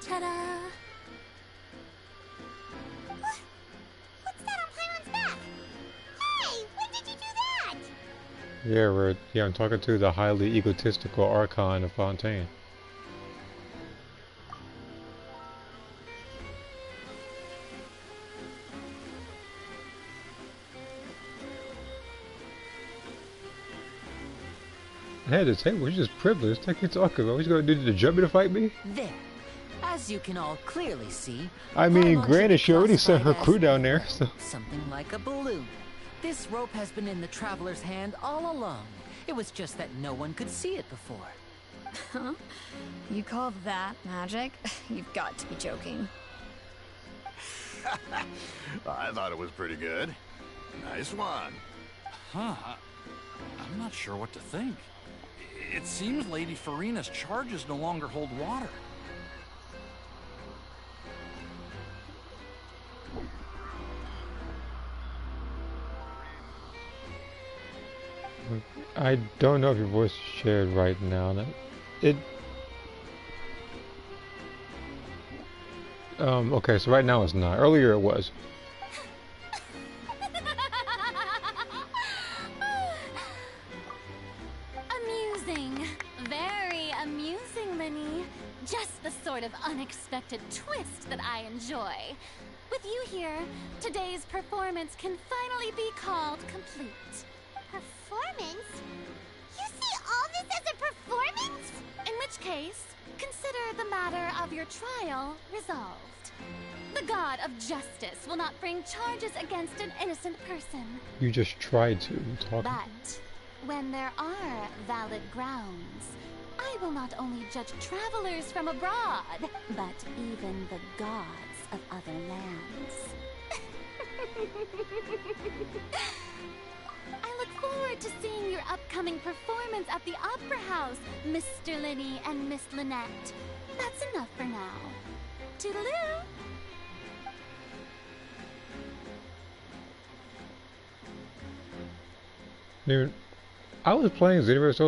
Ta-da! What's that on Paimon's back? Hey, when did you do that? Yeah, I'm talking to the highly egotistical Archon of Fontaine. I had to take, we're just privileged. Take you talking about. What you gonna do to jump me to fight me? There. As you can all clearly see, I mean, Paimon granted, should she be already sent her classified crew down there, so. something like a balloon. This rope has been in the Traveler's hand all along. It was just that no one could see it before. Huh? You call that magic? You've got to be joking. I thought it was pretty good. Nice one. Huh. I'm not sure what to think. It seems Lady Farina's charges no longer hold water. I don't know if your voice is shared right now. Okay, so right now it's not. Earlier it was. Amusing. Very amusing, Linny. Just the sort of unexpected twist that I enjoy. With you here, today's performance can finally be called complete. Performance? You see all this as a performance? In which case, consider the matter of your trial resolved. The god of justice will not bring charges against an innocent person. You just tried to talk. But when there are valid grounds, I will not only judge travelers from abroad, but even the gods of other lands. I look forward to seeing your upcoming performance at the Opera House, Mr. Linny and Miss Lynette. That's enough for now. Toodaloo! Dude, I was playing Xenoverse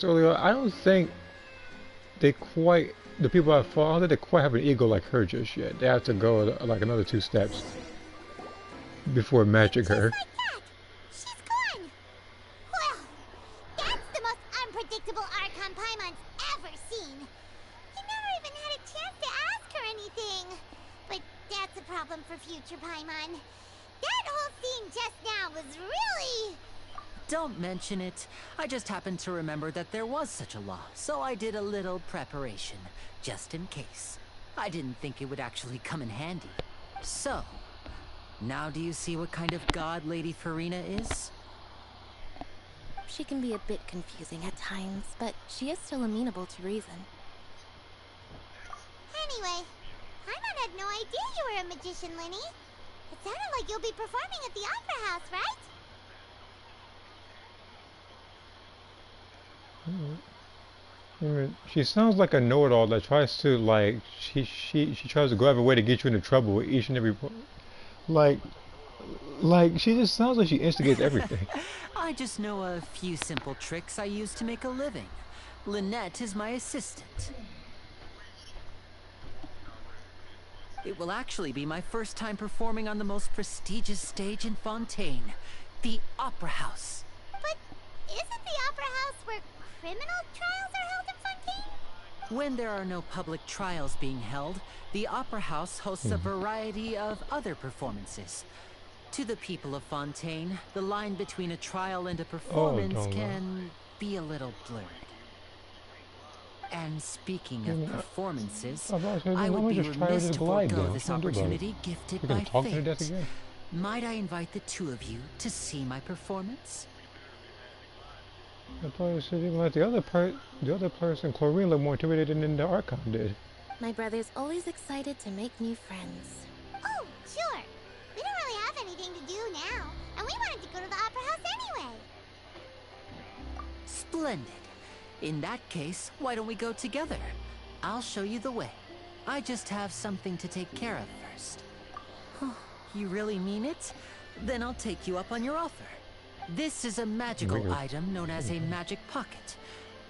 earlier. I don't think they quite, the people I fought, I don't think they quite have an ego like her just yet. They have to go like another 2 steps before matching her. She's gone! Well, that's the most unpredictable Archon Paimon's ever seen. He never even had a chance to ask her anything. But that's a problem for future Paimon. That whole scene just now was really Don't mention it. I just happened to remember that there was such a law, so I did a little preparation, just in case. I didn't think it would actually come in handy. So, now do you see what kind of god Lady Farina is? She can be a bit confusing at times, but she is still amenable to reason. Anyway, Paimon had no idea you were a magician, Linny. It sounded like you'll be performing at the Opera House, right? She sounds like a know-it-all that tries to like she tries to go every way to get you into trouble with each and every like she just sounds like she instigates everything. I just know a few simple tricks I use to make a living. Lynette is my assistant. It will actually be my first time performing on the most prestigious stage in Fontaine, the Opera House. But isn't the Opera House where criminal trials are held in Fontaine? When there are no public trials being held, the Opera House hosts a variety of other performances. To the people of Fontaine, the line between a trial and a performance can be a little blurred. And speaking of performances, I would be remiss to forego this opportunity gifted by fate. Might I invite the two of you to see my performance? I thought you said even like the other person, Chlorine, looked more intimidated than the Archon did. My brother's always excited to make new friends. Oh, sure. We don't really have anything to do now, and we wanted to go to the Opera House anyway. Splendid. In that case, why don't we go together? I'll show you the way. I just have something to take care of first. You really mean it? Then I'll take you up on your offer. This is a magical item known as a magic pocket.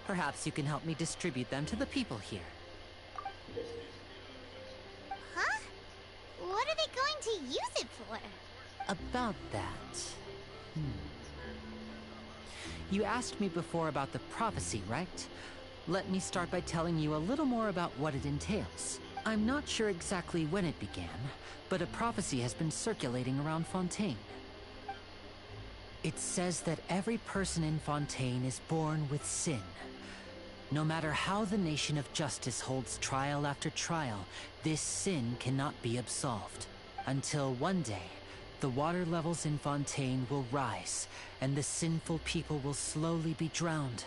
Perhaps you can help me distribute them to the people here. Huh? What are they going to use it for? About that... You asked me before about the prophecy, right? Let me start by telling you a little more about what it entails. I'm not sure exactly when it began, but a prophecy has been circulating around Fontaine. It says that every person in Fontaine is born with sin. No matter how the Nation of Justice holds trial after trial, this sin cannot be absolved. Until one day, the water levels in Fontaine will rise, and the sinful people will slowly be drowned.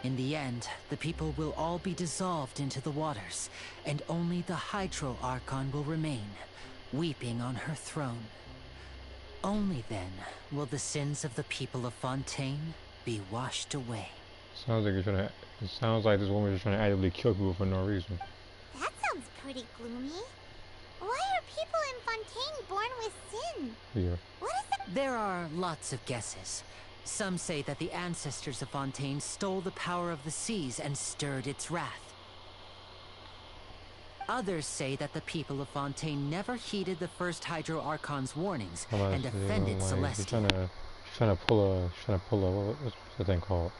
In the end, the people will all be dissolved into the waters, and only the Hydro Archon will remain, weeping on her throne. Only then will the sins of the people of Fontaine be washed away. Sounds like it sounds like this woman is trying to actively kill people for no reason. That sounds pretty gloomy. Why are people in Fontaine born with sin? Yeah. What is it? There are lots of guesses. Some say that the ancestors of Fontaine stole the power of the seas and stirred its wrath. Others say that the people of Fontaine never heeded the first Hydro Archon's warnings and offended Celestia. She's trying to pull a what's the thing called?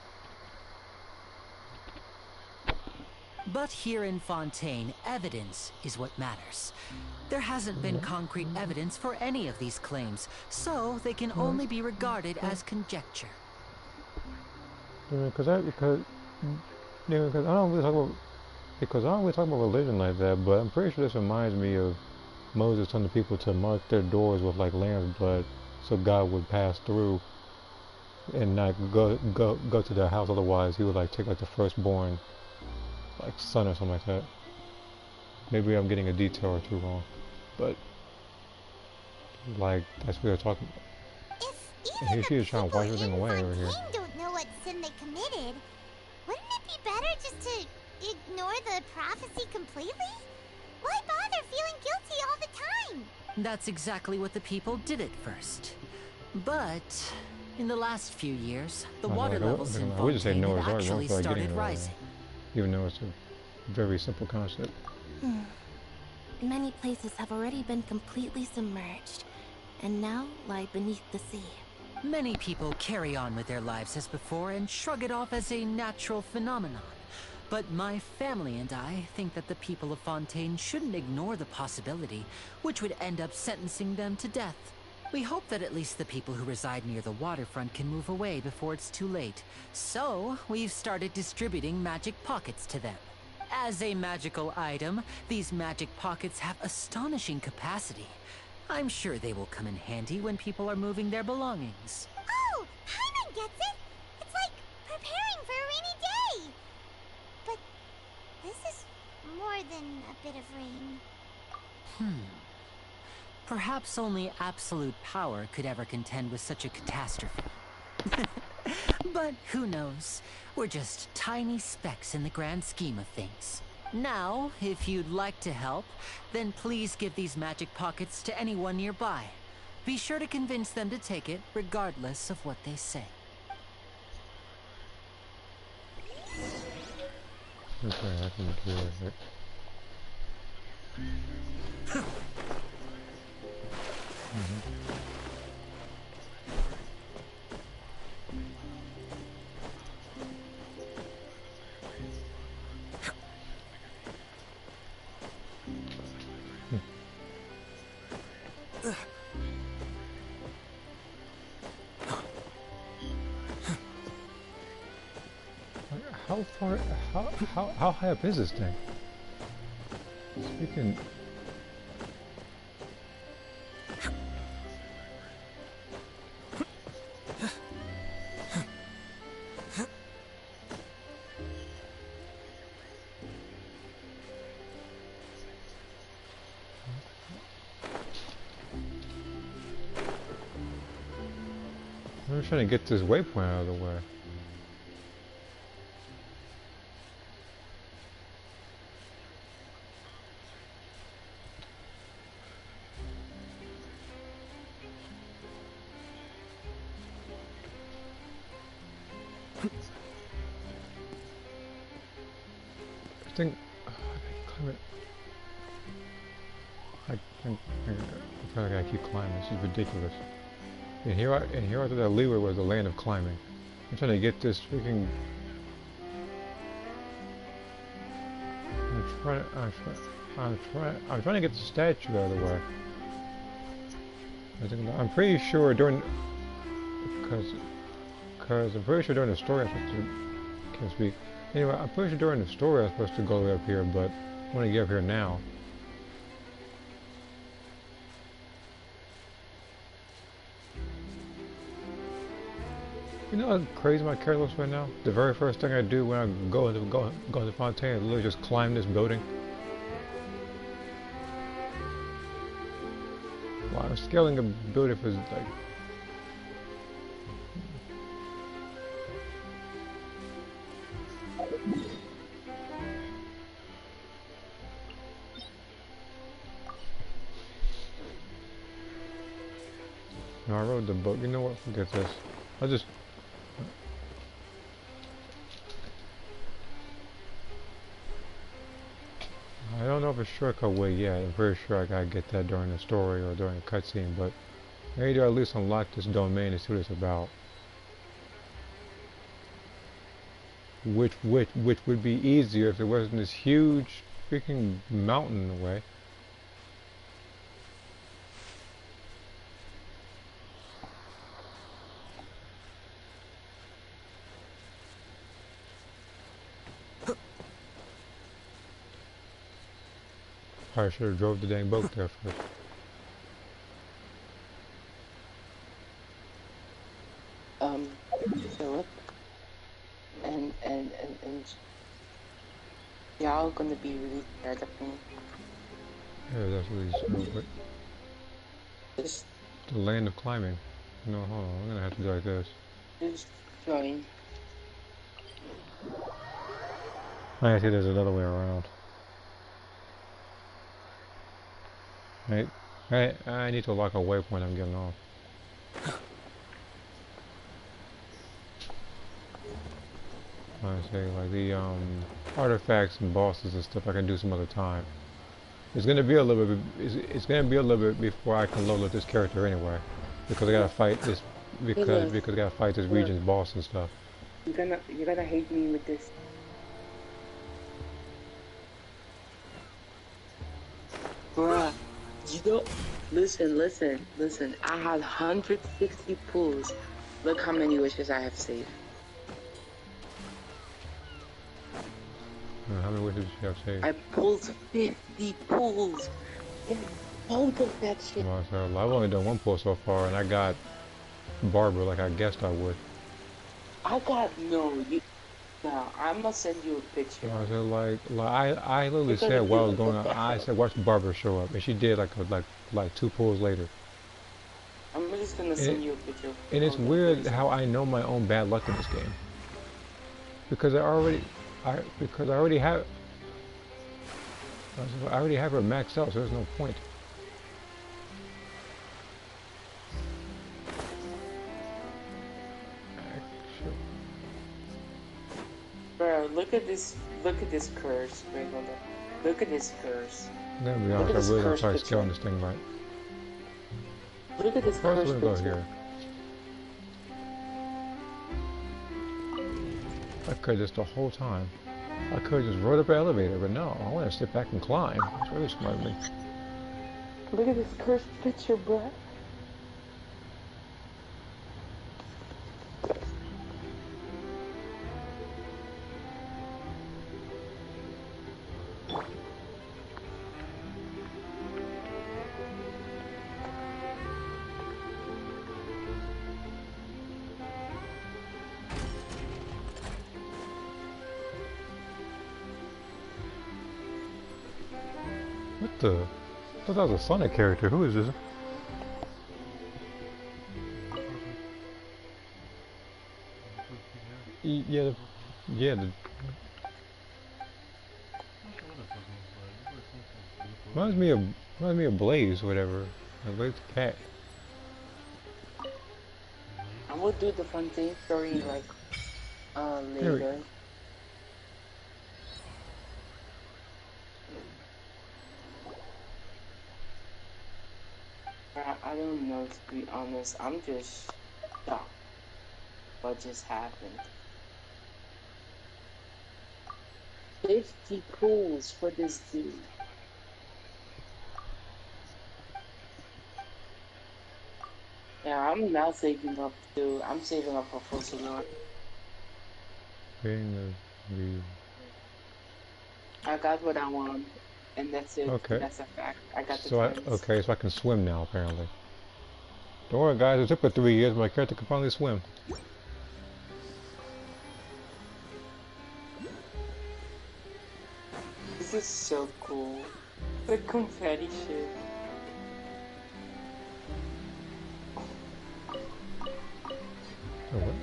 But here in Fontaine, evidence is what matters. There hasn't been concrete evidence for any of these claims, so they can only be regarded as conjecture. Because I don't really talk about religion like that, but I'm pretty sure this reminds me of Moses telling the people to mark their doors with like lamb's blood, so God would pass through and not go to their house. Otherwise, he would like take like the firstborn, like son or something like that. Maybe I'm getting a detail or two wrong, but like that's what they're talking about. And here she is trying to wash everything away over here. Don't know what sin they committed. Wouldn't it be better just to ignore the prophecy completely? Why bother feeling guilty all the time? That's exactly what the people did at first. But in the last few years, the water levels in Fontaine have actually started rising. Even though it's a very simple concept. Many places have already been completely submerged, and now lie beneath the sea. Many people carry on with their lives as before and shrug it off as a natural phenomenon. But my family and I think that the people of Fontaine shouldn't ignore the possibility, which would end up sentencing them to death. We hope that at least the people who reside near the waterfront can move away before it's too late. So, we've started distributing magic pockets to them. As a magical item, these magic pockets have astonishing capacity. I'm sure they will come in handy when people are moving their belongings. Oh, Paimon gets it! It's like preparing for a rainy day! But this is more than a bit of rain. Perhaps only absolute power could ever contend with such a catastrophe. But who knows? We're just tiny specks in the grand scheme of things. Now, if you'd like to help, then please give these magic pockets to anyone nearby. Be sure to convince them to take it, regardless of what they say. Okay, I can do it. How far? How high up is this thing? Speaking. I'm just trying to get this waypoint out of the way. I think I can climb it. I feel like I keep climbing. This is ridiculous. And here I thought that leeway was the land of climbing. I'm trying to get this freaking. I'm trying to get the statue out of the way. I'm pretty sure during, because I'm pretty sure during the story I'm supposed to, can't speak. Anyway, I'm pretty sure during the story I'm supposed to go up here, but I want to get up here now. You know how crazy my character looks right now? The very first thing I do when I go into Fontaine is literally just climb this building. Wow, I'm scaling a building for like. No, I wrote the book. You know what? Forget this. I'll just. I don't know if it's shortcut way yet. I'm pretty sure I gotta get that during the story or during a cutscene, but maybe I'll at least unlock this domain and see what it's about. Which would be easier if there wasn't this huge freaking mountain in the way. I should have drove the dang boat there first. Philip, and y'all gonna be really scared of me. Yeah, that's what he's real quick. Just The land of climbing. No, hold on. I'm gonna have to do like this. Just join. I see there's another way around. Right. I need to lock a waypoint. I'm getting off. I say like the artifacts and bosses and stuff I can do some other time. It's gonna be a little bit. It's gonna be a little bit before I can load up this character anyway, because I gotta fight this. Because I gotta fight this region's boss and stuff. You're gonna hate me with this. Bruh, You don't listen. I had 160 pulls. Look how many wishes I have saved. How many wishes you have saved? I pulled 50 pulls. Get hold of that shit. So I've only done one pull so far, and I got Barbara like I guessed I would. I got no. I'm gonna send you a picture. I said I literally said while I was going on, I said watch Barbara show up, and she did like 2 pulls later. I'm just gonna send you a picture. And it's weird how I know my own bad luck in this game. Because I already have her maxed out, so there's no point. Bro, look at this curse. Wait, hold on. Look at this curse. I'm gonna be honest, I really don't try scaling this thing right. Look at this curse picture. Go here. I could just the whole time. I could just rode up an elevator, but no, I want to sit back and climb. It's really smart of me. Look at this cursed picture, bro. What the? I thought that was a Sonic character. Who is this? Yeah, reminds me of Blaze, whatever. Blaze the cat. I will do the Fontaine story like later. I don't know, to be honest. I'm just shocked what just happened. 50 pulls for this dude. Yeah, I'm now saving up too. I'm saving up for full salon. I got what I want, and that's it. Okay. That's a fact. I got the so I can swim now apparently. Don't worry guys, it took for 3 years, my character can finally swim. This is so cool. The confetti shit. Oh, what?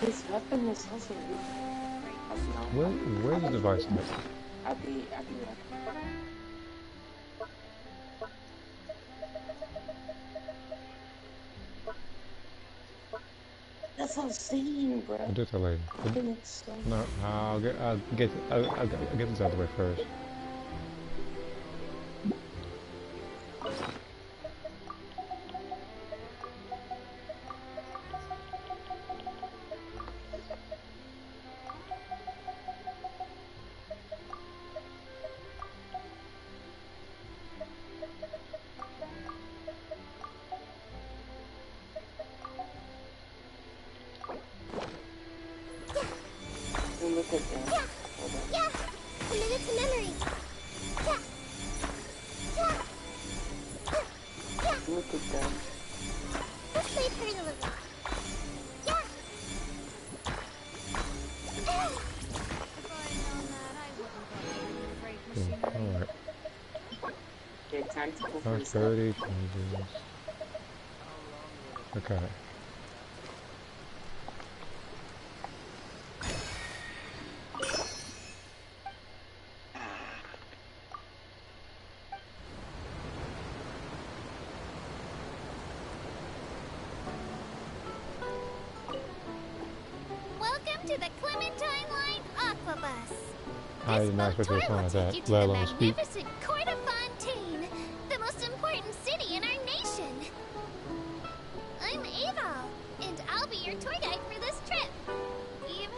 This weapon is also really... Where's the device? I'll be right. That's what I'm saying, bro. I'll do it later. No, I'll get this out of the way first. Look at that. Yeah, committed to memory. Look at that. Let's play pretty a little. Yeah. Alright. Okay, time to go for this. 30 changes. Okay. I did not expect to sound like that, let alone speak. Magnificent Court of Fontaine, the most important city in our nation. I'm Ava, and I'll be your tour guide for this trip. Even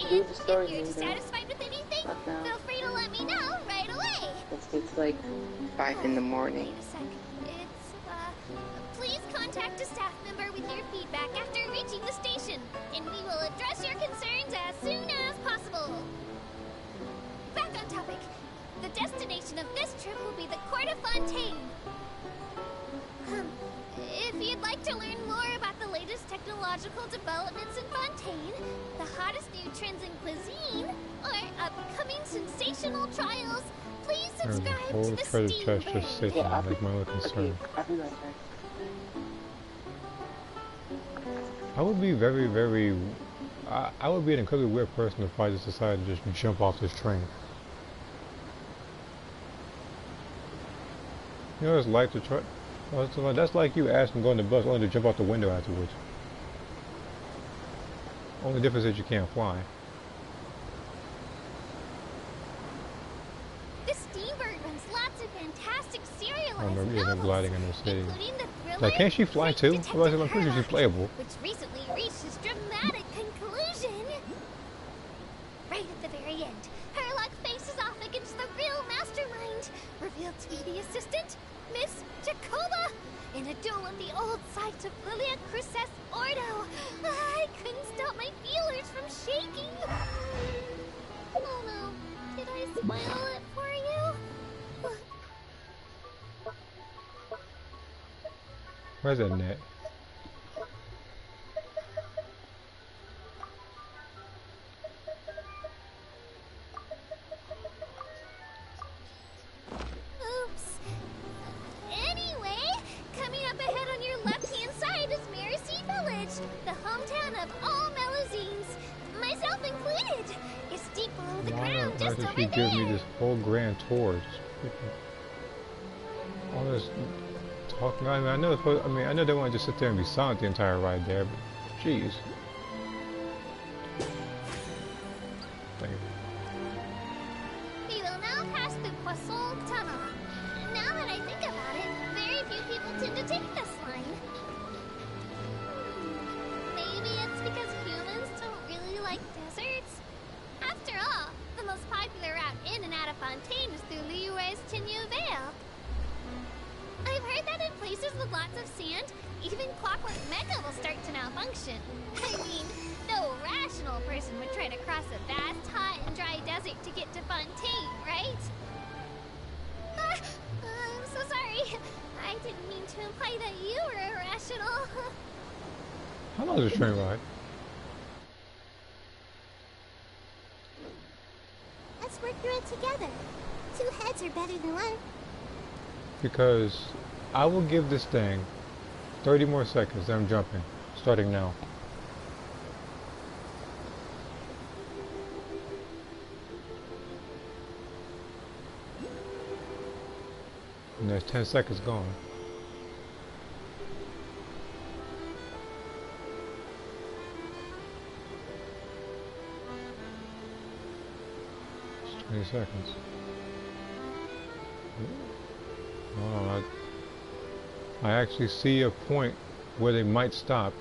do the story if you're later. dissatisfied with anything, But now, feel free to let me know right away. it's like 5 in the morning. Wait a sec. It's, please contact a staff member with your feedback after reaching the station, and we will address your concerns as soon as possible. Back on topic. The destination of this trip will be the Court of Fontaine. If you'd like to learn more about the latest technological developments in Fontaine, the hottest new trends in cuisine, or upcoming sensational trials, please There's a subscribe whole to the treasure Steam chest just Bird. sitting there, like my only concern. I'll be right back. I would be very, very... I would be an incredibly weird person if I just decided to just jump off this train. You know what it's like to try... That's like you asking going to the bus only to jump out the window afterwards. Only difference is you can't fly. The Steambird runs lots of fantastic I serialized remember even novels, gliding in the city. including the thriller Like, can't she fly too? Otherwise, I'm pretty sure she's playable. which recently reached its dramatic conclusion. Right at the very end, Herlock faces off against the real mastermind, revealed to be the assistant, Miss Jacoba, in a duel at the old site of Lilia Cruces Ordo. I couldn't stop my feelers from shaking. Oh no, did I spoil it for you? Where's that net? Oops. Anyway, coming up ahead on your left-hand side is Mercy Village, the hometown of all Melusines, myself included. It's deep below the Why ground, on just earth over did she give me there. this whole grand tour? Just freaking- all this talking. I mean, I know they want to just sit there and be silent the entire ride there, but jeez. Thank you. We will now pass through Poisson Tunnel. Now that I think about it, very few people tend to take this line. Maybe it's because humans don't really like deserts. After all, the most popular route in and out of Fontaine is through Liyue's Tenue Vale. I've heard that in places with lots of sand, even clockwork mecha will start to malfunction. I mean, no rational person would try to cross a vast, hot, and dry desert to get to Fontaine, right? I'm so sorry. I didn't mean to imply that you were irrational. How long is this train ride? Let's work through it together. Two heads are better than one. Because I will give this thing 30 more seconds, then I'm jumping. Starting now. And there's 10 seconds gone. It's 20 seconds. Oh, I actually see a point where they might stop.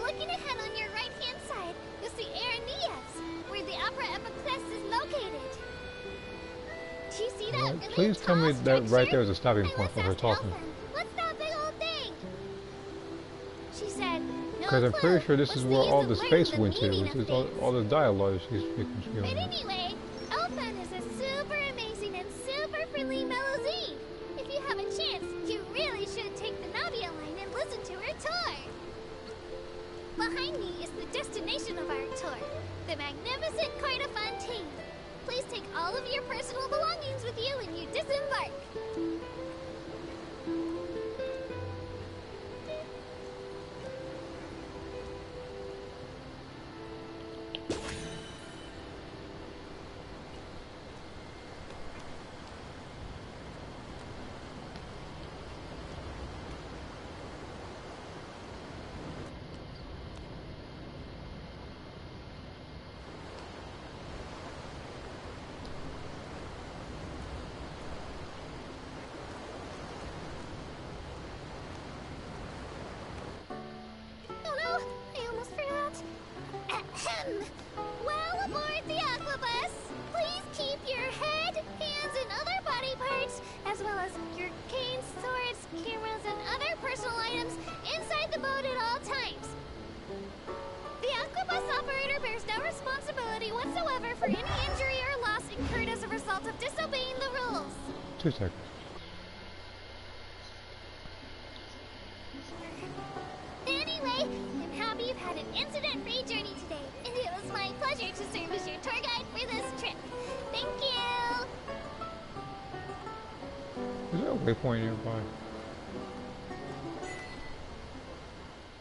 Looking ahead on your right-hand side, you'll see Aranias, where the Opera Epiclese is located. Do you see that really Please tell me tall that right structure? there is a stopping Hey, point let's for her ask talking. Elfin. What's that big old thing? She said, no Because I'm clue. pretty sure this What's is the where use all of the learning space the went to. meaning It's of all, things? all the dialogue she's speaking. But anyway, Elfin is a super amazing and super friendly Melusine. If you have a chance, you really should take the Navia line and listen to her tour. Behind me is the destination of our tour, the magnificent Court of Fontaine. Please take all of your personal belongings with you when you disembark. Well, aboard the Aquabus. Please keep your head, hands, and other body parts, as well as your canes, swords, cameras, and other personal items inside the boat at all times. The Aquabus operator bears no responsibility whatsoever for any injury or loss incurred as a result of disobeying the rules. 2 seconds. Anyway, I'm happy you've had an incident-free journey today, and it was my pleasure to serve as your tour guide for this trip. Thank you! Is there a waypoint nearby?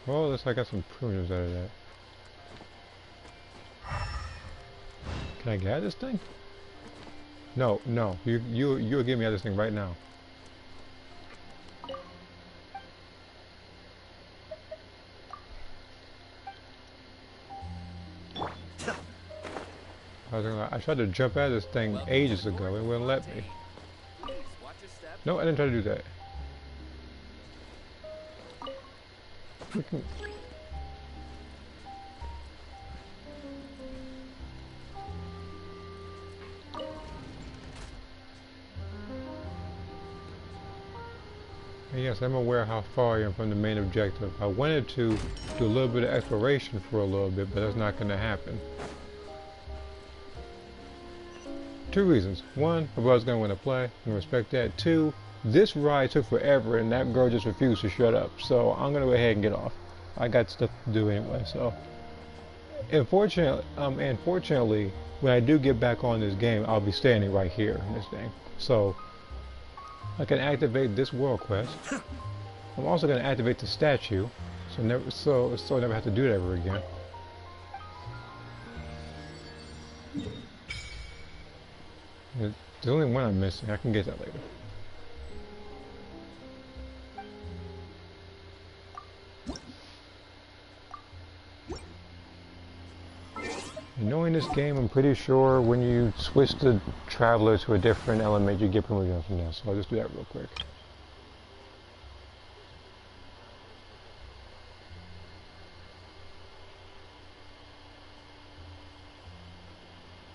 Well, looks like I got some primitives out of that. Can I get out of this thing? No, no. You'll get me out of this thing right now. I tried to jump out of this thing ages ago. It wouldn't let me. No, I didn't try to do that. Yes, I'm aware how far I am from the main objective. I wanted to do a little bit of exploration for a little bit, but that's not going to happen. 2 reasons. 1, my brother's going to want to play, and respect that. 2, this ride took forever, and that girl just refused to shut up. So I'm going to go ahead and get off. I got stuff to do anyway. So, unfortunately, when I do get back on this game, I'll be standing right here in this thing. So I can activate this world quest. I'm also going to activate the statue, so I never have to do that ever again. There's only one I'm missing. I can get that later. Knowing this game, I'm pretty sure when you switch the Traveler to a different element, you get promotion from there. So I'll just do that real quick.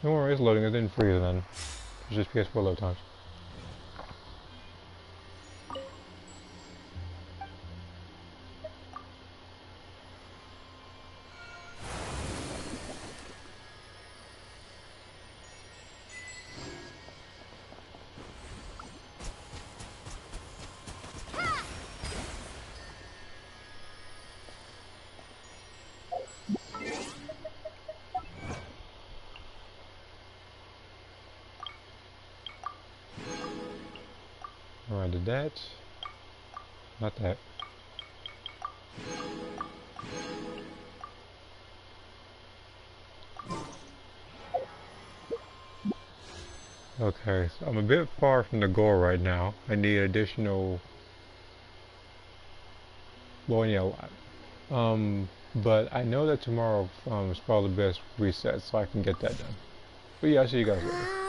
Don't worry, it's loading. It didn't freeze then. It's just PS4 load times. Alright, did that. Not that. Okay, so I'm a bit far from the goal right now. I need additional... Well, yeah, but I know that tomorrow is probably the best reset, so I can get that done. But yeah, I'll see you guys later.